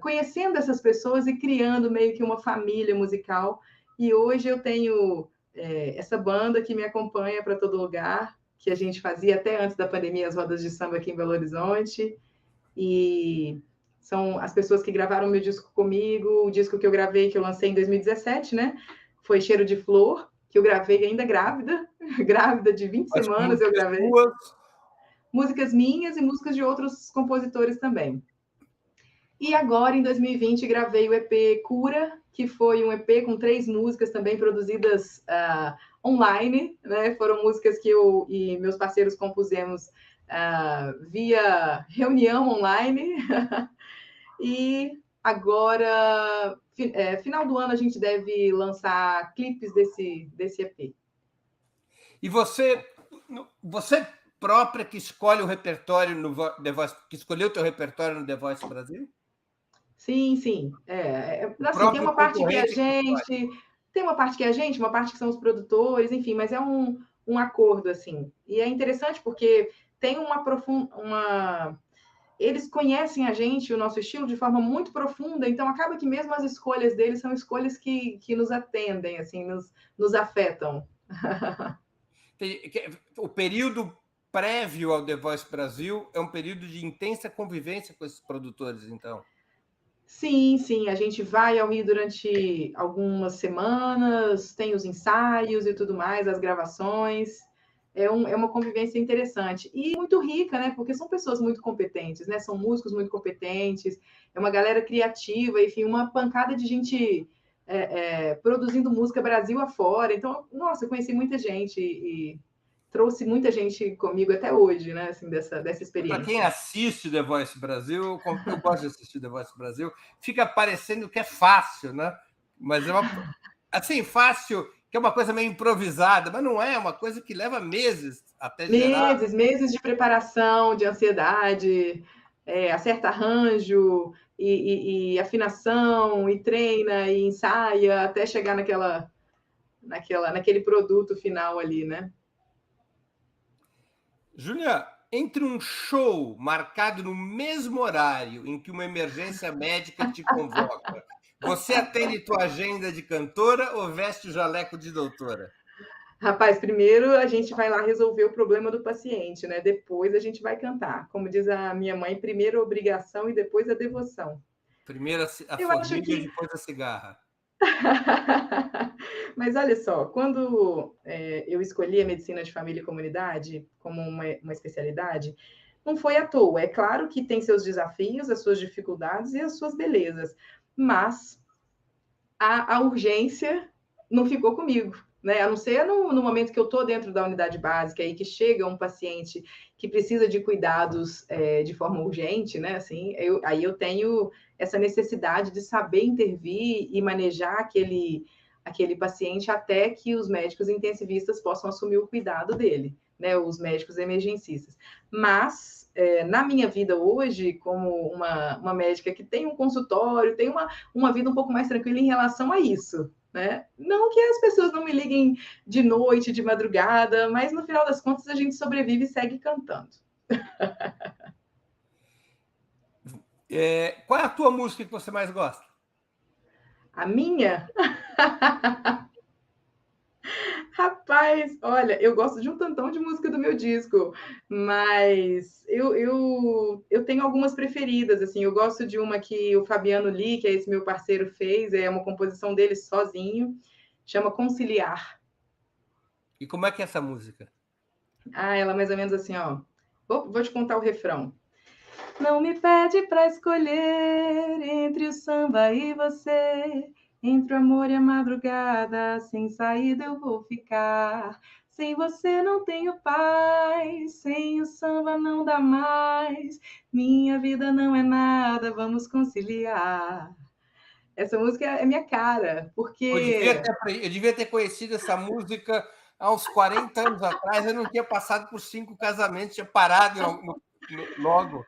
conhecendo essas pessoas e criando meio que uma família musical. E hoje eu tenho essa banda que me acompanha para todo lugar, que a gente fazia até antes da pandemia as rodas de samba aqui em Belo Horizonte. E são as pessoas que gravaram meu disco comigo, o disco que eu gravei, que eu lancei em 2017, né? Foi Cheiro de Flor, que eu gravei ainda grávida, grávida de 20 semanas eu gravei. Músicas minhas e músicas de outros compositores também. E agora, em 2020, gravei o EP Cura, que foi um EP com 3 músicas também produzidas online, né? Foram músicas que eu e meus parceiros compusemos via reunião online. E agora, final do ano, a gente deve lançar clipes desse EP. E você própria que escolhe o repertório no The Voice, que escolheu o teu repertório no The Voice Brasil? Sim. Assim, tem uma parte que a gente, uma parte que são os produtores, enfim, mas é um acordo, assim. E é interessante porque tem eles conhecem a gente, o nosso estilo, de forma muito profunda, então acaba que mesmo as escolhas deles são escolhas que nos atendem, assim, nos afetam. O período prévio ao The Voice Brasil é um período de intensa convivência com esses produtores, então? Sim, a gente vai ao Rio durante algumas semanas, tem os ensaios e tudo mais, as gravações. É uma convivência interessante e muito rica, né? Porque são pessoas muito competentes, né? São músicos muito competentes, é uma galera criativa, enfim, uma pancada de gente produzindo música Brasil afora. Então, nossa, eu conheci muita gente e trouxe muita gente comigo até hoje, né? Assim, dessa experiência. Para quem assiste The Voice Brasil, eu gosto de assistir The Voice Brasil, fica parecendo que é fácil, né? Mas é assim, fácil, que é uma coisa meio improvisada, mas não é, uma coisa que leva meses até gerar. Meses de preparação, de ansiedade, acerta arranjo, e afinação, e treina, e ensaia, até chegar naquele produto final ali, né? Júlia, entre um show marcado no mesmo horário em que uma emergência médica te convoca, você atende tua agenda de cantora ou veste o jaleco de doutora? Rapaz, primeiro a gente vai lá resolver o problema do paciente, né? Depois a gente vai cantar. Como diz a minha mãe, primeiro a obrigação e depois a devoção. Primeiro a formiga, depois a cigarra. Mas olha só, quando eu escolhi a medicina de família e comunidade como uma especialidade, não foi à toa. É claro que tem seus desafios, as suas dificuldades e as suas belezas, mas a urgência não ficou comigo, né? A não ser no momento que eu estou dentro da unidade básica e que chega um paciente que precisa de cuidados de forma urgente, né? Assim, aí eu tenho essa necessidade de saber intervir e manejar aquele paciente até que os médicos intensivistas possam assumir o cuidado dele, né? Os médicos emergencistas. Mas na minha vida hoje, como uma médica que tem um consultório, tem uma vida um pouco mais tranquila em relação a isso, né? Não que as pessoas não me liguem de noite, de madrugada, mas no final das contas a gente sobrevive e segue cantando. Qual é a tua música que você mais gosta? A minha? Rapaz, olha, eu gosto de um tantão de música do meu disco, mas eu tenho algumas preferidas, assim, eu gosto de uma que o Fabiano Lee, que é esse meu parceiro, fez, é uma composição dele sozinho, chama Conciliar. E como é que é essa música? Ela é mais ou menos assim, ó. Vou te contar o refrão. Não me pede para escolher entre o samba e você, entre o amor e a madrugada, sem saída eu vou ficar. Sem você não tenho paz, sem o samba não dá mais, minha vida não é nada, vamos conciliar. Essa música é minha cara, porque... Eu devia ter conhecido essa música há uns 40 anos atrás, eu não tinha passado por 5 casamentos, tinha parado logo.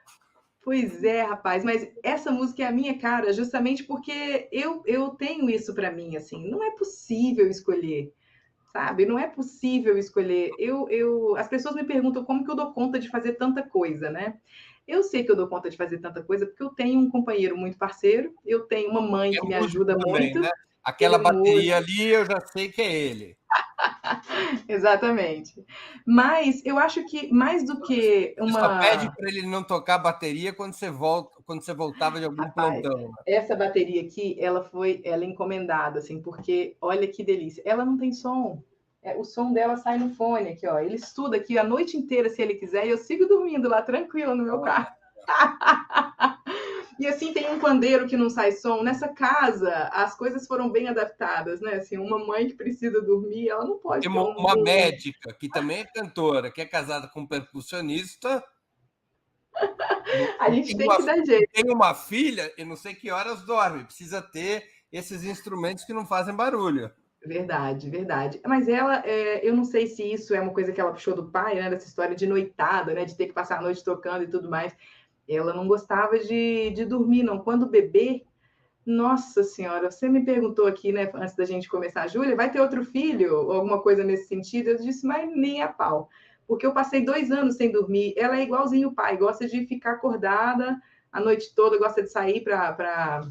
Pois é, rapaz, mas essa música é a minha cara, justamente porque eu tenho isso para mim, assim, não é possível escolher. sabe? Não é possível escolher. As pessoas me perguntam como que eu dou conta de fazer tanta coisa, né? Eu sei que eu dou conta de fazer tanta coisa porque eu tenho um companheiro muito parceiro, eu tenho uma mãe É que me músico ajuda também, né? muito, ele Aquela é bateria músico. ali, eu já sei que é ele. Exatamente. Mas eu acho que mais do que Você só pede uma. para ele não tocar bateria quando você voltava de algum Rapaz, plantão, né? essa bateria aqui, ela é encomendada, assim, porque olha que delícia. Ela não tem som. O som dela sai no fone aqui, ó. Ele estuda aqui a noite inteira, se ele quiser, e eu sigo dormindo lá tranquila no meu Olha, carro. E assim tem um pandeiro que não sai som. Nessa casa, as coisas foram bem adaptadas, né? Assim, uma mãe que precisa dormir, ela não pode tem ter uma médica que também é cantora, que é casada com um percussionista, A e gente tem que dar jeito. tem uma filha e não sei que horas dorme. Precisa ter esses instrumentos que não fazem barulho. Verdade, verdade. Mas ela, eu não sei se isso é uma coisa que ela puxou do pai, né? Dessa história de noitada, né? De ter que passar a noite tocando e tudo mais. Ela não gostava de dormir, não. Quando bebê, nossa senhora, você me perguntou aqui, né, antes da gente começar, Júlia, vai ter outro filho? Ou alguma coisa nesse sentido? Eu disse, mas nem a pau. Porque eu passei 2 anos sem dormir. Ela é igualzinho o pai, gosta de ficar acordada a noite toda, gosta de sair para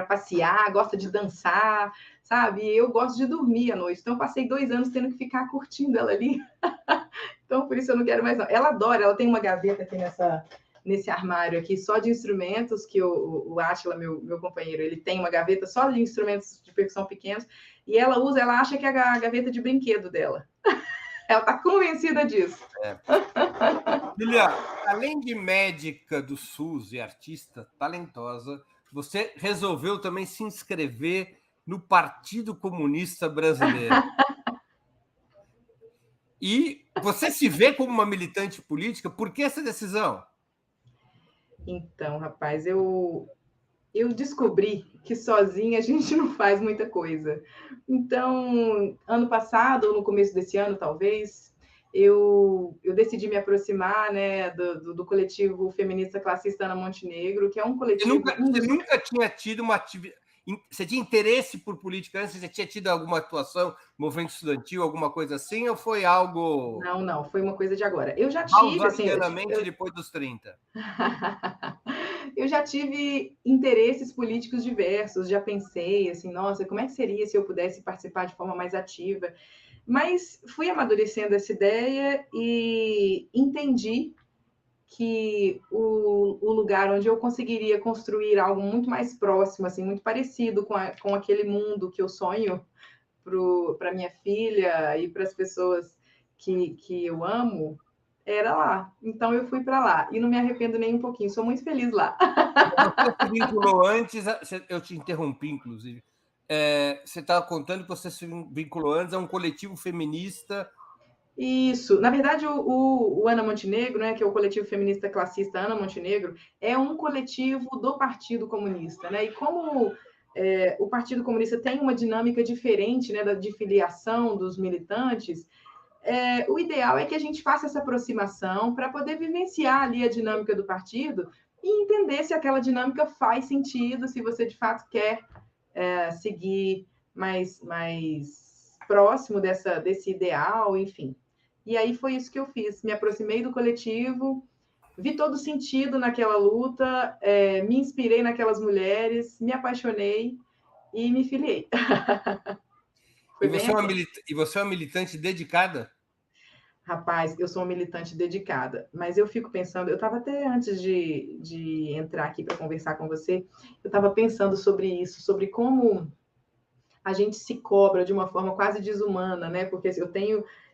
passear, gosta de dançar, sabe? E eu gosto de dormir à noite. Então, eu passei 2 anos tendo que ficar curtindo ela ali. Então, por isso eu não quero mais, não. Ela adora, ela tem uma gaveta aqui nesse armário aqui só de instrumentos, que o Átila, meu companheiro, ele tem uma gaveta só de instrumentos de percussão pequenos, e ela usa, ela acha que é a gaveta de brinquedo dela. Ela está convencida disso. É. Julia, além de médica do SUS e artista talentosa, você resolveu também se inscrever no Partido Comunista Brasileiro. E você se vê como uma militante política? Por que essa decisão? Então, rapaz, eu descobri que sozinha a gente não faz muita coisa. Então, ano passado, ou no começo desse ano, talvez, eu decidi me aproximar, né, do coletivo feminista classista Ana Montenegro, que é um coletivo, um Você dos. nunca tinha tido uma atividade. Você tinha interesse por política antes? Você tinha tido alguma atuação, movimento estudantil, alguma coisa assim? Ou foi algo Não, não, foi uma coisa de agora. Eu já tive, assim, balzanianamente depois dos 30? eu já tive interesses políticos diversos, já pensei assim, nossa, como é que seria se eu pudesse participar de forma mais ativa? Mas fui amadurecendo essa ideia e entendi que o lugar onde eu conseguiria construir algo muito mais próximo, assim, muito parecido com aquele mundo que eu sonho para minha filha e para as pessoas que eu amo, era lá. Então eu fui para lá e não me arrependo nem um pouquinho, sou muito feliz lá. Você se vinculou antes, eu te interrompi, inclusive. Você estava contando que você se vinculou antes a um coletivo feminista. Isso. Na verdade, o Ana Montenegro, né, que é o coletivo feminista classista Ana Montenegro, é um coletivo do Partido Comunista. Né? E como o Partido Comunista tem uma dinâmica diferente, né, de filiação dos militantes, o ideal é que a gente faça essa aproximação para poder vivenciar ali a dinâmica do partido e entender se aquela dinâmica faz sentido, se você de fato quer seguir mais próximo desse ideal, enfim. E aí foi isso que eu fiz. Me aproximei do coletivo, vi todo sentido naquela luta, me inspirei naquelas mulheres, me apaixonei e me filiei. E Foi bem assim. você é uma militante dedicada? Rapaz, eu sou uma militante dedicada, mas eu fico pensando, eu estava até antes de entrar aqui para conversar com você, eu estava pensando sobre isso, sobre como a gente se cobra de uma forma quase desumana, né? Porque assim,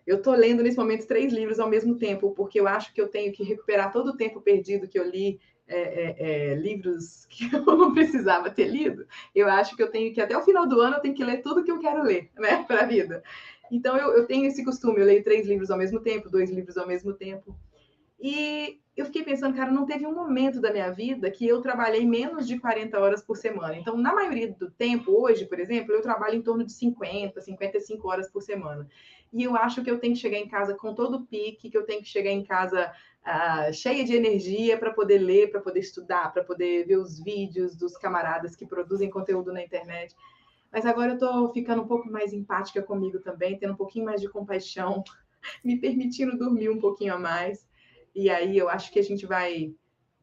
eu estou lendo nesse momento 3 livros ao mesmo tempo, porque eu acho que eu tenho que recuperar todo o tempo perdido que eu li livros que eu não precisava ter lido. Eu acho que eu tenho que, até o final do ano, eu tenho que ler tudo que eu quero ler, né, para a vida. Então, eu tenho esse costume, eu leio 3 livros ao mesmo tempo, 2 livros ao mesmo tempo. E eu fiquei pensando, cara, não teve um momento da minha vida que eu trabalhei menos de 40 horas por semana. Então, na maioria do tempo, hoje, por exemplo, eu trabalho em torno de 50, 55 horas por semana. E eu acho que eu tenho que chegar em casa com todo o pique, que eu tenho que chegar em casa cheia de energia para poder ler, para poder estudar, para poder ver os vídeos dos camaradas que produzem conteúdo na internet. Mas agora eu estou ficando um pouco mais empática comigo também, tendo um pouquinho mais de compaixão, me permitindo dormir um pouquinho a mais. E aí eu acho que a gente vai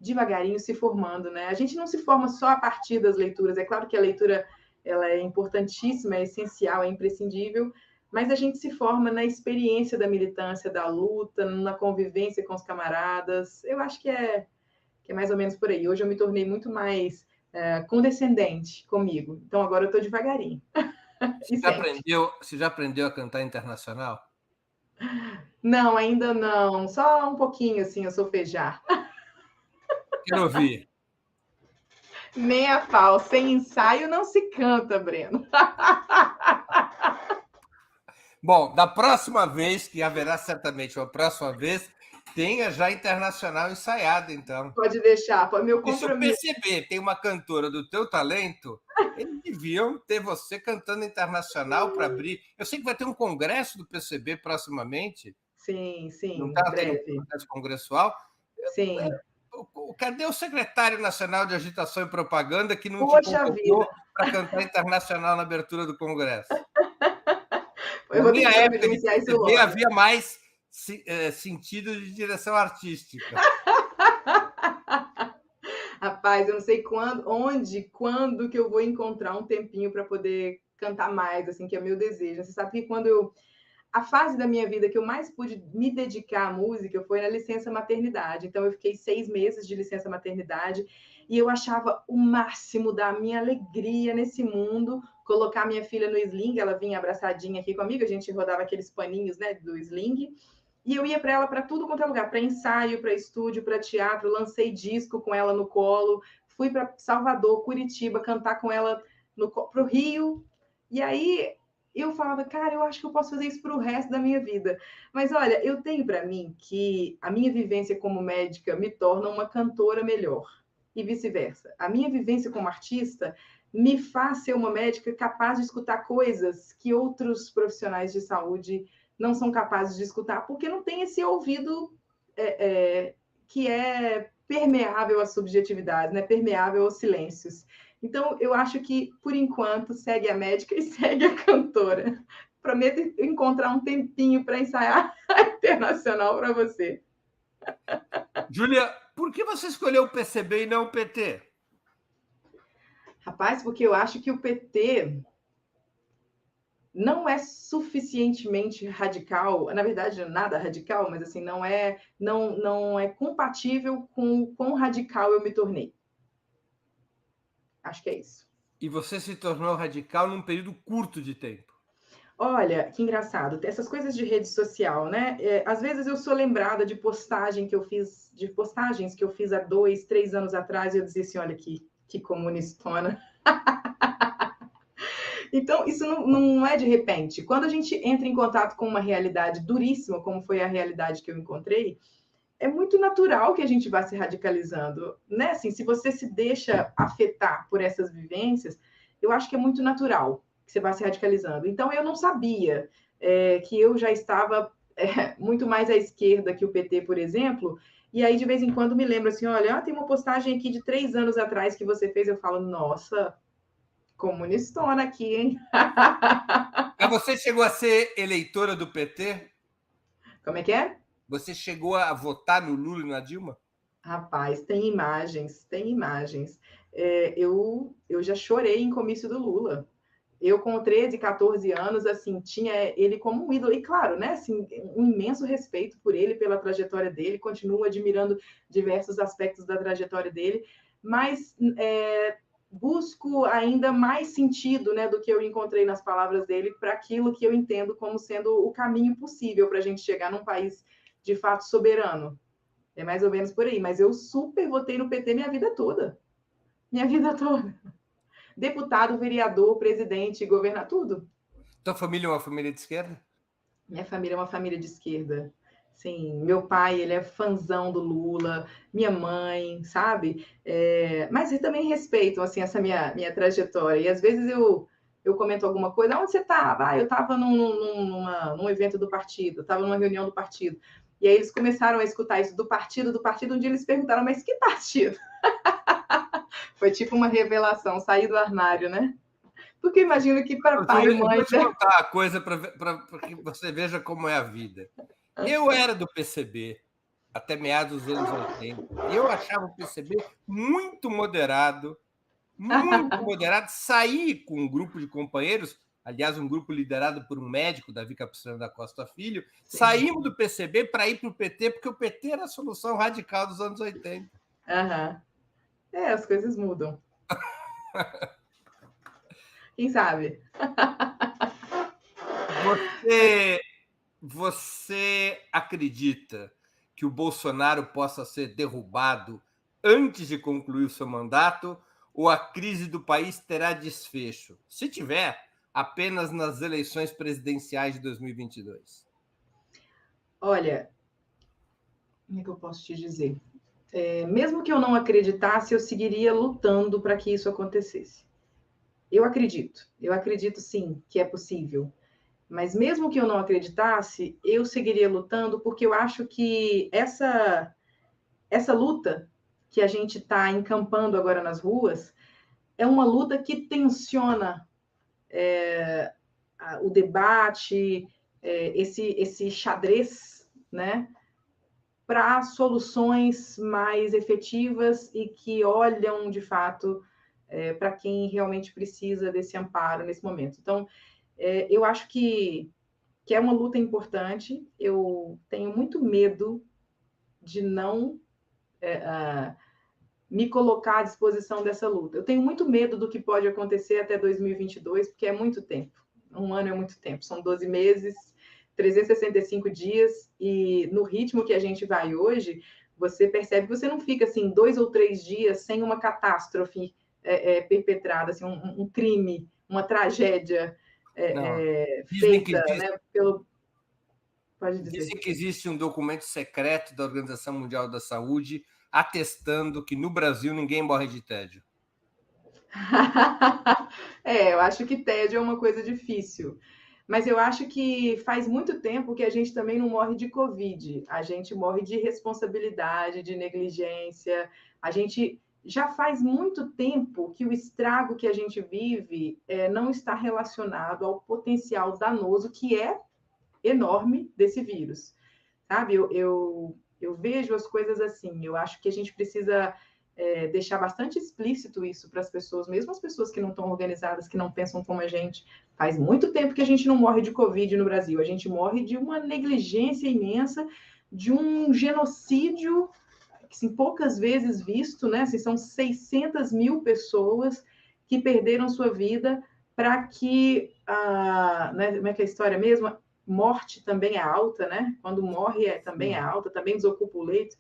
devagarinho se formando, né? A gente não se forma só a partir das leituras. É claro que a leitura ela é importantíssima, é essencial, é imprescindível, mas a gente se forma na experiência da militância, da luta, na convivência com os camaradas. Eu acho que é mais ou menos por aí. Hoje eu me tornei muito mais condescendente comigo. Então agora eu estou devagarinho. E sempre. Você já aprendeu a cantar internacional? Não, ainda não. Só um pouquinho, assim, eu solfejar. Quero ouvir. Nem a pau. Sem ensaio não se canta, Breno. Bom, da próxima vez, que haverá certamente uma próxima vez, tenha já internacional ensaiado, então. Pode deixar. Meu E se eu compromisso. perceber, tem uma cantora do teu talento, eles deviam ter você cantando internacional para abrir. Eu sei que vai ter um congresso do PCB proximamente. Sim, Não sim, está tendo um breve. processo congressual. Sim. Cadê o secretário nacional de agitação e propaganda que não te Poxa convocou vida. para cantar internacional na abertura do congresso? Eu Na vou minha ter que época de providenciar isso PCB logo. havia mais sentido de direção artística. Rapaz, eu não sei quando que eu vou encontrar um tempinho para poder cantar mais, assim, que é meu desejo. Você sabe que a fase da minha vida que eu mais pude me dedicar à música foi na licença maternidade. Então, eu fiquei 6 meses de licença maternidade e eu achava o máximo da minha alegria nesse mundo colocar minha filha no sling. Ela vinha abraçadinha aqui comigo, a gente rodava aqueles paninhos, né, do sling. E eu ia para ela para tudo quanto é lugar, para ensaio, para estúdio, para teatro, lancei disco com ela no colo, fui para Salvador, Curitiba, cantar com ela para o Rio. E aí eu falava, cara, eu acho que eu posso fazer isso para o resto da minha vida. Mas olha, eu tenho para mim que a minha vivência como médica me torna uma cantora melhor e vice-versa. A minha vivência como artista me faz ser uma médica capaz de escutar coisas que outros profissionais de saúde não são capazes de escutar, porque não tem esse ouvido que é permeável às subjetividades, né? Permeável aos silêncios. Então, eu acho que, por enquanto, segue a médica e segue a cantora. Prometo encontrar um tempinho para ensaiar a internacional para você. Júlia, por que você escolheu o PCB e não o PT? Rapaz, porque eu acho que o PT não é suficientemente radical, na verdade, nada radical, mas assim, não é compatível com o quão radical eu me tornei. Acho que é isso. E você se tornou radical num período curto de tempo. Olha, que engraçado, essas coisas de rede social, né? Às vezes eu sou lembrada de postagens que eu fiz há 2, 3 anos atrás, e eu dizia assim, olha que comunistona. Então, isso não é de repente. Quando a gente entra em contato com uma realidade duríssima, como foi a realidade que eu encontrei, é muito natural que a gente vá se radicalizando, né? Assim, se você se deixa afetar por essas vivências, eu acho que é muito natural que você vá se radicalizando. Então, eu não sabia que eu já estava muito mais à esquerda que o PT, por exemplo, e aí, de vez em quando, me lembro assim, olha, tem uma postagem aqui de 3 anos atrás que você fez, eu falo, nossa, comunistona aqui, hein? Mas você chegou a ser eleitora do PT? Como é que é? Você chegou a votar no Lula e na Dilma? Rapaz, tem imagens, tem imagens. Eu já chorei em comício do Lula. Eu, com 13, 14 anos, assim, tinha ele como um ídolo. E, claro, né, assim, um imenso respeito por ele, pela trajetória dele, continuo admirando diversos aspectos da trajetória dele, mas busco ainda mais sentido, né, do que eu encontrei nas palavras dele para aquilo que eu entendo como sendo o caminho possível para a gente chegar num país de fato soberano. É mais ou menos por aí. Mas eu super votei no PT minha vida toda. Minha vida toda. Deputado, vereador, presidente, governar tudo. Tua família é uma família de esquerda? Minha família é uma família de esquerda. Sim, meu pai, ele é fãzão do Lula, minha mãe, sabe? Mas eu também respeitam, assim, essa minha trajetória. E às vezes eu comento alguma coisa. Onde você estava? Eu estava num evento do partido, estava numa reunião do partido. E aí eles começaram a escutar isso do partido. Um dia eles perguntaram, mas que partido? Foi tipo uma revelação, sair do armário, né? Porque imagino que para pai e Eu mãe... vou te contar uma coisa para que você veja como é a vida. Eu era do PCB até meados dos anos 80. E eu achava o PCB muito moderado. Saí com um grupo de companheiros, aliás, um grupo liderado por um médico, Davi Capistrano da Costa Filho. Sim. Saímos do PCB para ir para o PT, porque o PT era a solução radical dos anos 80. Uhum. As coisas mudam. Quem sabe? Você acredita que o Bolsonaro possa ser derrubado antes de concluir o seu mandato, ou a crise do país terá desfecho? Se tiver, apenas nas eleições presidenciais de 2022. Olha, como é que eu posso te dizer? Mesmo que eu não acreditasse, eu seguiria lutando para que isso acontecesse. Eu acredito sim que é possível. Mas mesmo que eu não acreditasse, eu seguiria lutando, porque eu acho que essa luta que a gente está encampando agora nas ruas é uma luta que tensiona o debate, esse xadrez, né, para soluções mais efetivas e que olham, de fato, para quem realmente precisa desse amparo nesse momento. Então, eu acho que é uma luta importante. Eu tenho muito medo de não me colocar à disposição dessa luta. Eu tenho muito medo do que pode acontecer até 2022, porque é muito tempo. Um ano é muito tempo. São 12 meses, 365 dias, e no ritmo que a gente vai hoje, você percebe que você não fica assim 2 ou 3 dias sem uma catástrofe perpetrada, assim, um crime, uma tragédia feita, né, pelo... Pode dizer. Dizem que existe um documento secreto da Organização Mundial da Saúde atestando que no Brasil ninguém morre de tédio. Eu acho que tédio é uma coisa difícil. Mas eu acho que faz muito tempo que a gente também não morre de Covid. A gente morre de responsabilidade, de negligência. A gente já faz muito tempo que o estrago que a gente vive não está relacionado ao potencial danoso que é enorme desse vírus. Sabe? Eu vejo as coisas assim. Eu acho que a gente precisa deixar bastante explícito isso para as pessoas, mesmo as pessoas que não estão organizadas, que não pensam como a gente. Faz muito tempo que a gente não morre de Covid no Brasil. A gente morre de uma negligência imensa, de um genocídio, assim, poucas vezes visto, né? Assim, são 600 mil pessoas que perderam sua vida para que, né, como é que é a história mesmo? Morte também é alta, né? Quando morre também é alta, também desocupa o leito.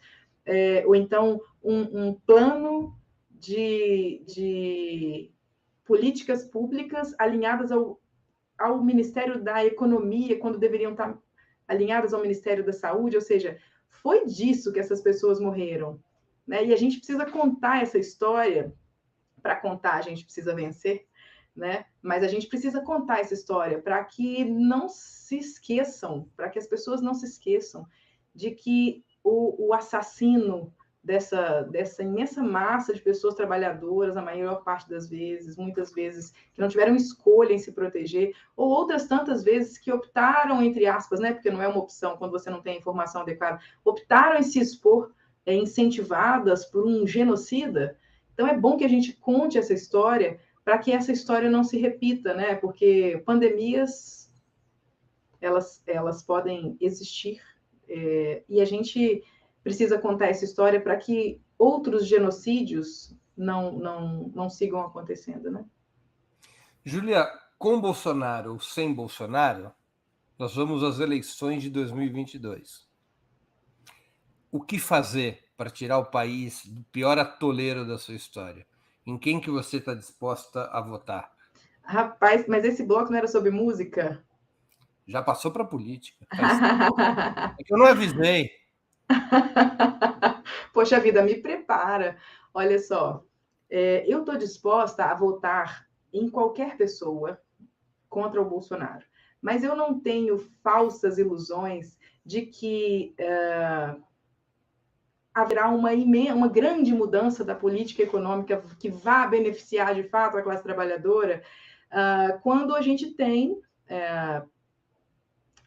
Ou então um plano de políticas públicas alinhadas ao Ministério da Economia, quando deveriam estar alinhadas ao Ministério da Saúde, ou seja, foi disso que essas pessoas morreram. Né? E a gente precisa contar essa história. Para contar, a gente precisa vencer, né? Mas a gente precisa contar essa história para que não se esqueçam, para que as pessoas não se esqueçam de que o assassino dessa imensa massa de pessoas trabalhadoras, a maior parte das vezes, muitas vezes, que não tiveram escolha em se proteger, ou outras tantas vezes que optaram, entre aspas, né, porque não é uma opção quando você não tem a informação adequada, optaram em se expor, incentivadas por um genocida. Então, é bom que a gente conte essa história para que essa história não se repita, né? Porque pandemias, elas podem existir, e a gente precisa contar essa história para que outros genocídios não sigam acontecendo, né? Júlia, com Bolsonaro ou sem Bolsonaro, nós vamos às eleições de 2022. O que fazer para tirar o país do pior atoleiro da sua história? Em quem que você está disposta a votar? Rapaz, mas esse bloco não era sobre música? Já passou para a política. É que eu não avisei. Poxa vida, me prepara. Olha só, eu estou disposta a votar em qualquer pessoa contra o Bolsonaro, mas eu não tenho falsas ilusões de que haverá uma grande mudança da política econômica que vá beneficiar de fato a classe trabalhadora. quando a gente tem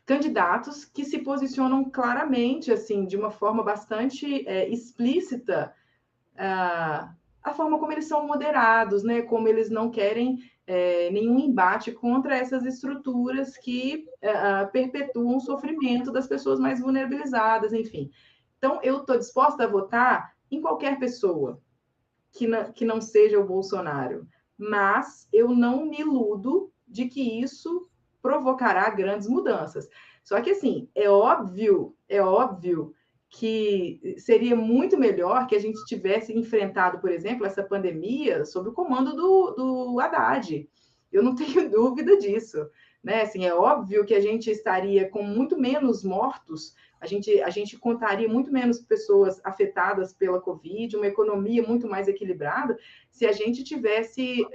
candidatos que se posicionam claramente, assim, de uma forma bastante explícita, a forma como eles são moderados, né? Como eles não querem nenhum embate contra essas estruturas que perpetuam o sofrimento das pessoas mais vulnerabilizadas, enfim. Então, eu estou disposta a votar em qualquer pessoa que não seja o Bolsonaro, mas eu não me iludo de que isso provocará grandes mudanças. Só que, assim, é óbvio que seria muito melhor que a gente tivesse enfrentado, por exemplo, essa pandemia sob o comando do Haddad. Eu não tenho dúvida disso. Né? Assim, é óbvio que a gente estaria com muito menos mortos, a gente contaria muito menos pessoas afetadas pela Covid, uma economia muito mais equilibrada, se a gente tivesse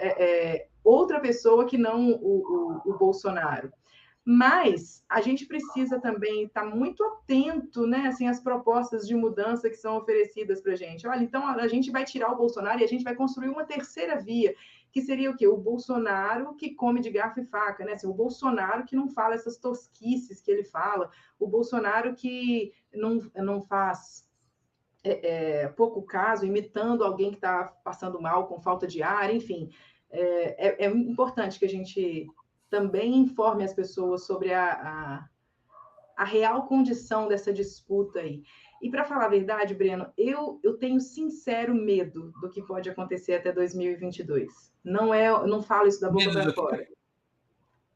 outra pessoa que não o Bolsonaro. Mas a gente precisa também estar muito atento, né, assim, às propostas de mudança que são oferecidas para a gente. Olha, então a gente vai tirar o Bolsonaro e a gente vai construir uma terceira via, que seria o quê? O Bolsonaro que come de garfo e faca, né? Assim, o Bolsonaro que não fala essas tosquices que ele fala, o Bolsonaro que não faz pouco caso, imitando alguém que está passando mal com falta de ar, enfim. É importante que a gente também informe as pessoas sobre a real condição dessa disputa aí. E, para falar a verdade, Breno, eu tenho sincero medo do que pode acontecer até 2022. Não falo isso da boca para fora.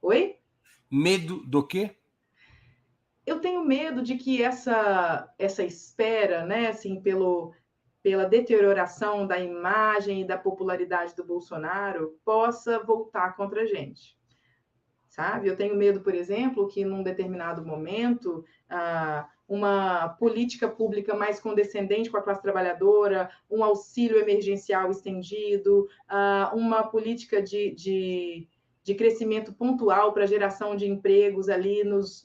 Oi? Medo do quê? Eu tenho medo de que essa espera, né, assim, pela deterioração da imagem e da popularidade do Bolsonaro possa voltar contra a gente. Sabe? Eu tenho medo, por exemplo, que num determinado momento uma política pública mais condescendente com a classe trabalhadora, um auxílio emergencial estendido, uma política de crescimento pontual para geração de empregos ali nos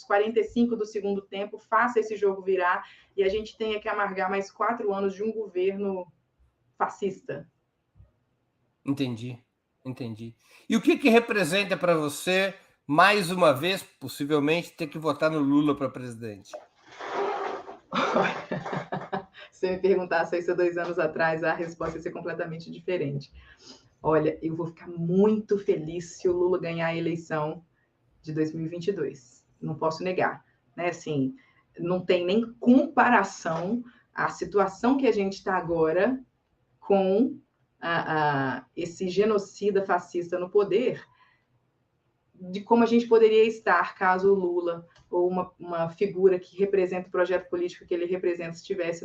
45 do segundo tempo, faça esse jogo virar e a gente tenha que amargar mais 4 anos de um governo fascista. Entendi. E o que representa para você, mais uma vez, possivelmente, ter que votar no Lula para presidente? Se você me perguntasse isso há 2 anos atrás, a resposta ia ser completamente diferente. Olha, eu vou ficar muito feliz se o Lula ganhar a eleição de 2022. Não posso negar. Né? Assim, não tem nem comparação a situação que a gente está agora com esse genocida fascista no poder, de como a gente poderia estar caso o Lula ou uma figura que representa o projeto político que ele representa estivesse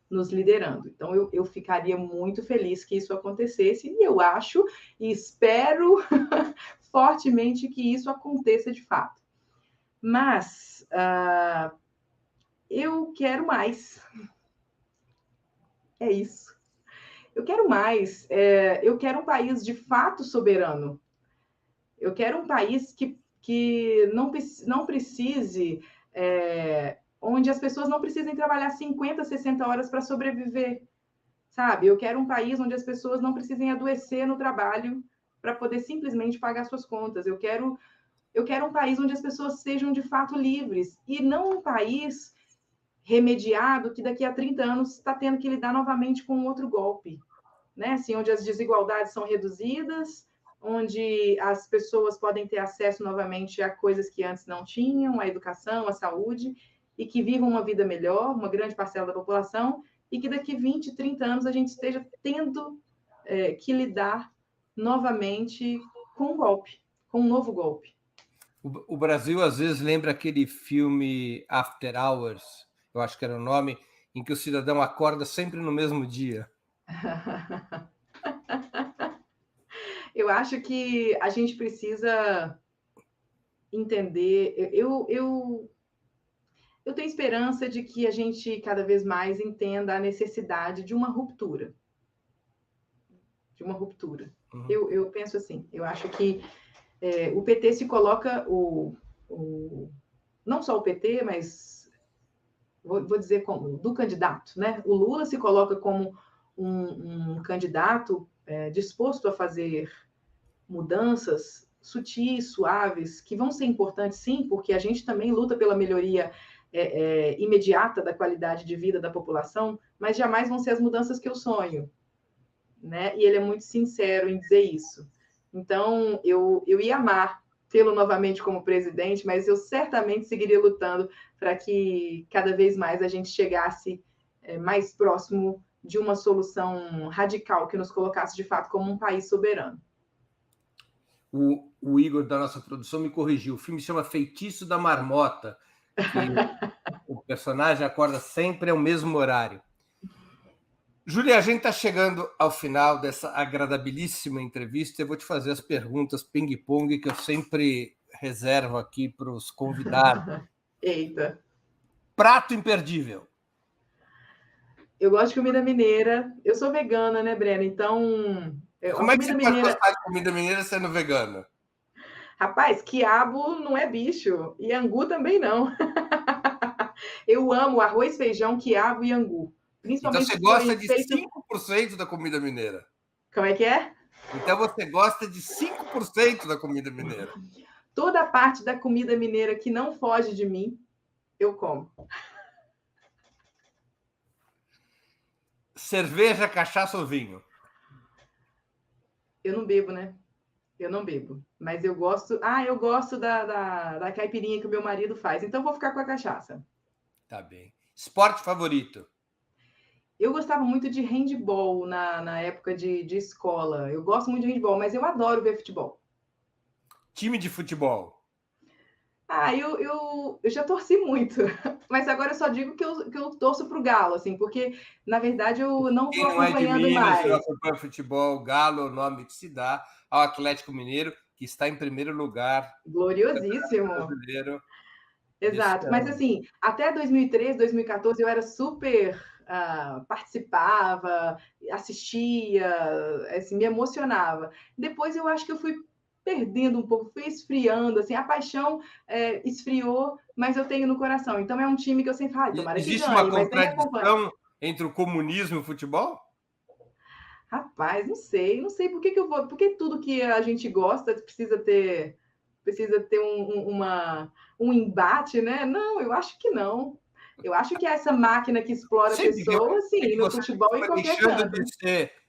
nos liderando. Então, eu ficaria muito feliz que isso acontecesse, e eu acho e espero fortemente que isso aconteça de fato. Mas eu quero mais. É isso. Eu quero mais. Eu quero um país de fato soberano. Eu quero um país que não precise, onde as pessoas não precisem trabalhar 50, 60 horas para sobreviver, sabe? Eu quero um país onde as pessoas não precisem adoecer no trabalho para poder simplesmente pagar suas contas. Eu quero um país onde as pessoas sejam de fato livres e não um país remediado que daqui a 30 anos está tendo que lidar novamente com outro golpe, né? Assim, onde as desigualdades são reduzidas, onde as pessoas podem ter acesso novamente a coisas que antes não tinham, a educação, a saúde, e que vivam uma vida melhor, uma grande parcela da população, e que daqui 20, 30 anos a gente esteja tendo que lidar novamente com um golpe, com um novo golpe. O Brasil, às vezes, lembra aquele filme After Hours, eu acho que era o nome, em que o cidadão acorda sempre no mesmo dia. Eu acho que a gente precisa entender. Eu tenho esperança de que a gente cada vez mais entenda a necessidade de uma ruptura. Uhum. Eu penso assim, eu acho que o PT se coloca, não só o PT, mas vou dizer como do candidato, né? O Lula se coloca como um candidato disposto a fazer mudanças sutis, suaves, que vão ser importantes, sim, porque a gente também luta pela melhoria imediata da qualidade de vida da população, mas jamais vão ser as mudanças que eu sonho, né? E ele é muito sincero em dizer isso. Então, eu ia amar tê-lo novamente como presidente, mas eu certamente seguiria lutando para que cada vez mais a gente chegasse mais próximo de uma solução radical que nos colocasse de fato como um país soberano. O Igor da nossa produção me corrigiu. O filme se chama Feitiço da Marmota, que o personagem acorda sempre ao mesmo horário. Júlia, a gente está chegando ao final dessa agradabilíssima entrevista. Eu vou te fazer as perguntas ping-pong que eu sempre reservo aqui para os convidados. Eita! Prato imperdível. Eu gosto de comida mineira. Eu sou vegana, né, Breno? Então... Como é que você pode gostar de comida mineira sendo vegana? Rapaz, quiabo não é bicho. E angu também não. Eu amo arroz, feijão, quiabo e angu. Então você gosta de 5% da comida mineira. Como é que é? Então você gosta de 5% da comida mineira. Toda a parte da comida mineira que não foge de mim, eu como. Cerveja, cachaça ou vinho? Eu não bebo, né? Eu não bebo. Mas eu gosto... eu gosto da caipirinha que o meu marido faz. Então vou ficar com a cachaça. Tá bem. Esporte favorito? Eu gostava muito de handball na época de escola. Eu gosto muito de handball, mas eu adoro ver futebol. Time de futebol? Eu já torci muito, mas agora eu só digo que eu torço pro Galo, assim, porque, na verdade, eu não estou acompanhando Quem não é de Minas, mais. acompanha futebol, Galo é o nome que se dá ao Atlético Mineiro, que está em primeiro lugar. Gloriosíssimo. Brasileiro. Exato, mas assim, até 2013, 2014, eu era super... participava, assistia, assim, me emocionava. Depois eu acho que eu fui perdendo um pouco, fui esfriando, assim, a paixão esfriou, mas eu tenho no coração. Então é um time que eu sempre falo, tomara que ganhe. Existe uma contradição entre o comunismo e o futebol? Rapaz, não sei por que eu vou, porque tudo que a gente gosta precisa ter um embate, né? Não, eu acho que não. Eu acho que essa máquina que explora pessoas, sim, no futebol e em qualquer canto.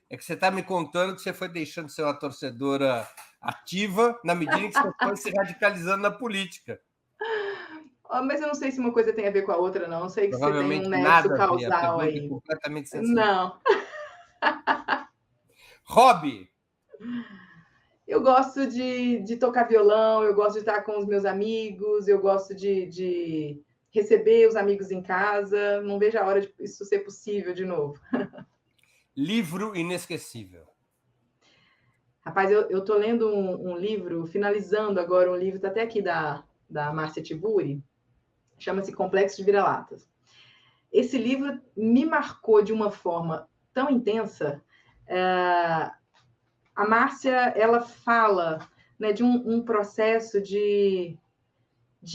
É que você está me contando que você foi deixando de ser uma torcedora ativa na medida em que você foi se radicalizando na política. Mas eu não sei se uma coisa tem a ver com a outra, não. Não sei se você tem um nexo nada causal aí. Completamente não. Hobby? Eu gosto de tocar violão, eu gosto de estar com os meus amigos, eu gosto de receber os amigos em casa. Não vejo a hora de isso ser possível de novo. Livro inesquecível. Rapaz, eu estou lendo um livro, finalizando agora um livro, está até aqui da Márcia Tiburi, chama-se Complexo de Vira-Latas. Esse livro me marcou de uma forma tão intensa. A Márcia, ela fala, né, de um processo de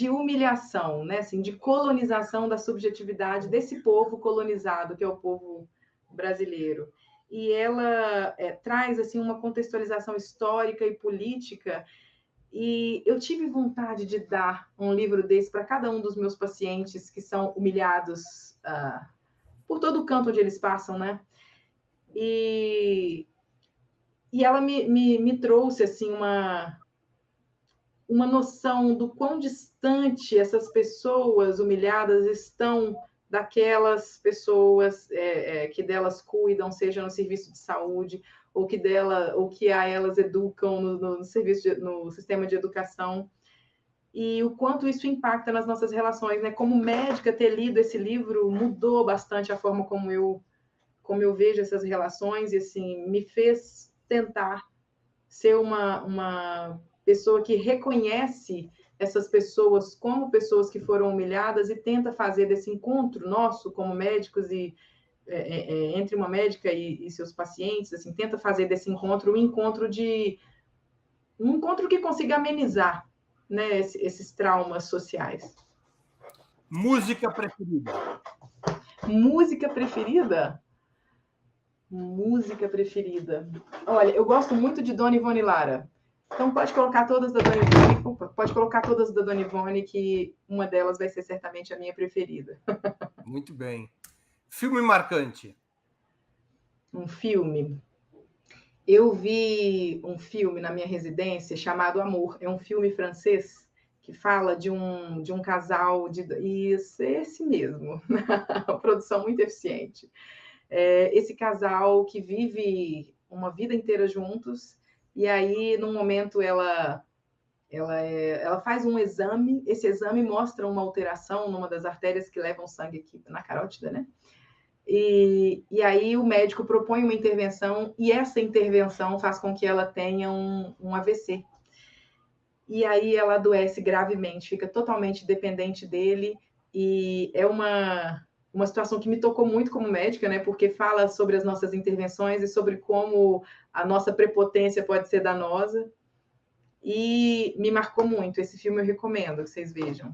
humilhação, né, assim, de colonização da subjetividade desse povo colonizado, que é o povo brasileiro. E ela traz assim uma contextualização histórica e política, e eu tive vontade de dar um livro desse para cada um dos meus pacientes que são humilhados por todo o canto onde eles passam, né? E ela me trouxe assim uma noção do quão distante essas pessoas humilhadas estão daquelas pessoas que delas cuidam, seja no serviço de saúde, ou que a elas educam no sistema de educação, e o quanto isso impacta nas nossas relações, né? Como médica, ter lido esse livro mudou bastante a forma como eu vejo essas relações, e assim, me fez tentar ser uma pessoa que reconhece essas pessoas como pessoas que foram humilhadas e tenta fazer desse encontro nosso como médicos e entre uma médica e seus pacientes, assim, tenta fazer desse encontro um encontro que consiga amenizar, né, esses traumas sociais. Música preferida? Música preferida? Música preferida. Olha, eu gosto muito de Dona Ivone Lara. Então pode colocar todas da Dona Ivone, pode colocar todas da Dona Ivone, que uma delas vai ser certamente a minha preferida. Muito bem. Filme marcante. Um filme. Eu vi um filme na minha residência chamado Amor. É um filme francês que fala de um casal de... Isso, esse mesmo. Produção muito eficiente. Esse casal que vive uma vida inteira juntos, e aí, num momento, ela faz um exame, esse exame mostra uma alteração numa das artérias que levam sangue aqui na carótida, né? E aí o médico propõe uma intervenção, e essa intervenção faz com que ela tenha um AVC. E aí ela adoece gravemente, fica totalmente dependente dele, e é uma situação que me tocou muito como médica, né? Porque fala sobre as nossas intervenções e sobre como a nossa prepotência pode ser danosa. E me marcou muito. Esse filme eu recomendo que vocês vejam.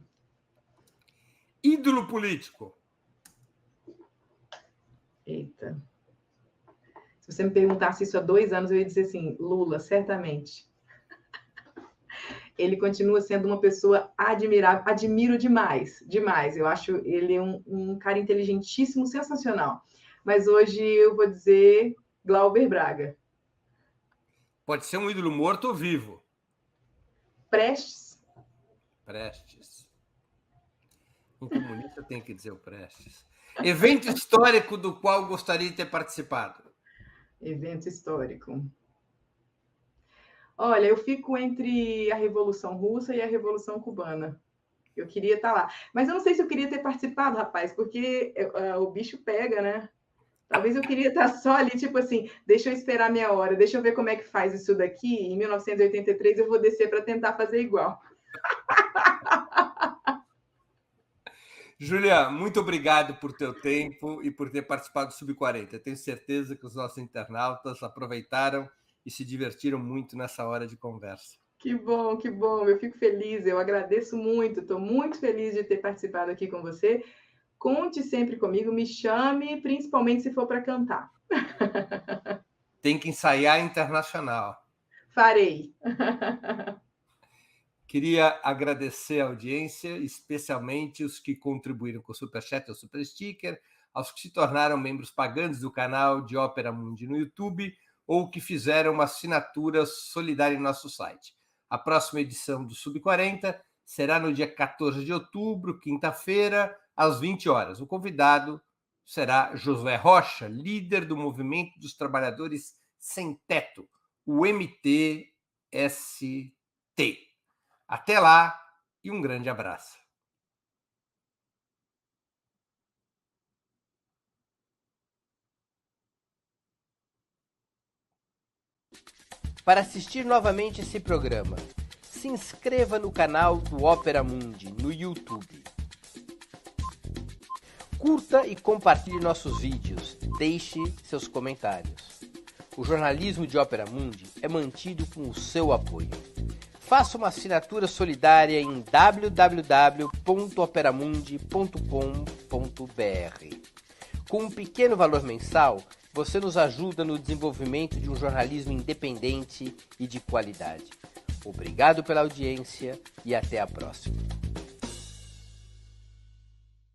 Ídolo político. Eita. Se você me perguntasse isso há 2 anos, eu ia dizer assim, Lula, certamente. Ele continua sendo uma pessoa admirável, admiro demais, demais. Eu acho ele um cara inteligentíssimo, sensacional. Mas hoje eu vou dizer Glauber Braga. Pode ser um ídolo morto ou vivo. Prestes. Prestes. Um comunista tem que dizer o Prestes. Evento histórico do qual gostaria de ter participado. Evento histórico. Olha, eu fico entre a Revolução Russa e a Revolução Cubana. Eu queria estar lá. Mas eu não sei se eu queria ter participado, rapaz, porque o bicho pega, né? Talvez eu queria estar só ali, tipo assim, deixa eu esperar minha hora, deixa eu ver como é que faz isso daqui. Em 1983 eu vou descer para tentar fazer igual. Júlia, muito obrigado por teu tempo e por ter participado do Sub-40. Tenho certeza que os nossos internautas aproveitaram e se divertiram muito nessa hora de conversa. Que bom, que bom. Eu fico feliz, eu agradeço muito. Estou muito feliz de ter participado aqui com você. Conte sempre comigo, me chame, principalmente se for para cantar. Tem que ensaiar internacional. Farei. Queria agradecer a audiência, especialmente os que contribuíram com o Superchat ou Super Sticker, aos que se tornaram membros pagantes do canal de Ópera Mundi no YouTube ou que fizeram uma assinatura solidária em nosso site. A próxima edição do Sub-40 será no dia 14 de outubro, quinta-feira, às 20 horas. O convidado será Josué Rocha, líder do Movimento dos Trabalhadores Sem Teto, o MTST. Até lá e um grande abraço. Para assistir novamente esse programa, se inscreva no canal do Ópera Mundi no YouTube. Curta e compartilhe nossos vídeos. Deixe seus comentários. O jornalismo de Ópera Mundi é mantido com o seu apoio. Faça uma assinatura solidária em www.operamundi.com.br. Com um pequeno valor mensal, você nos ajuda no desenvolvimento de um jornalismo independente e de qualidade. Obrigado pela audiência e até a próxima.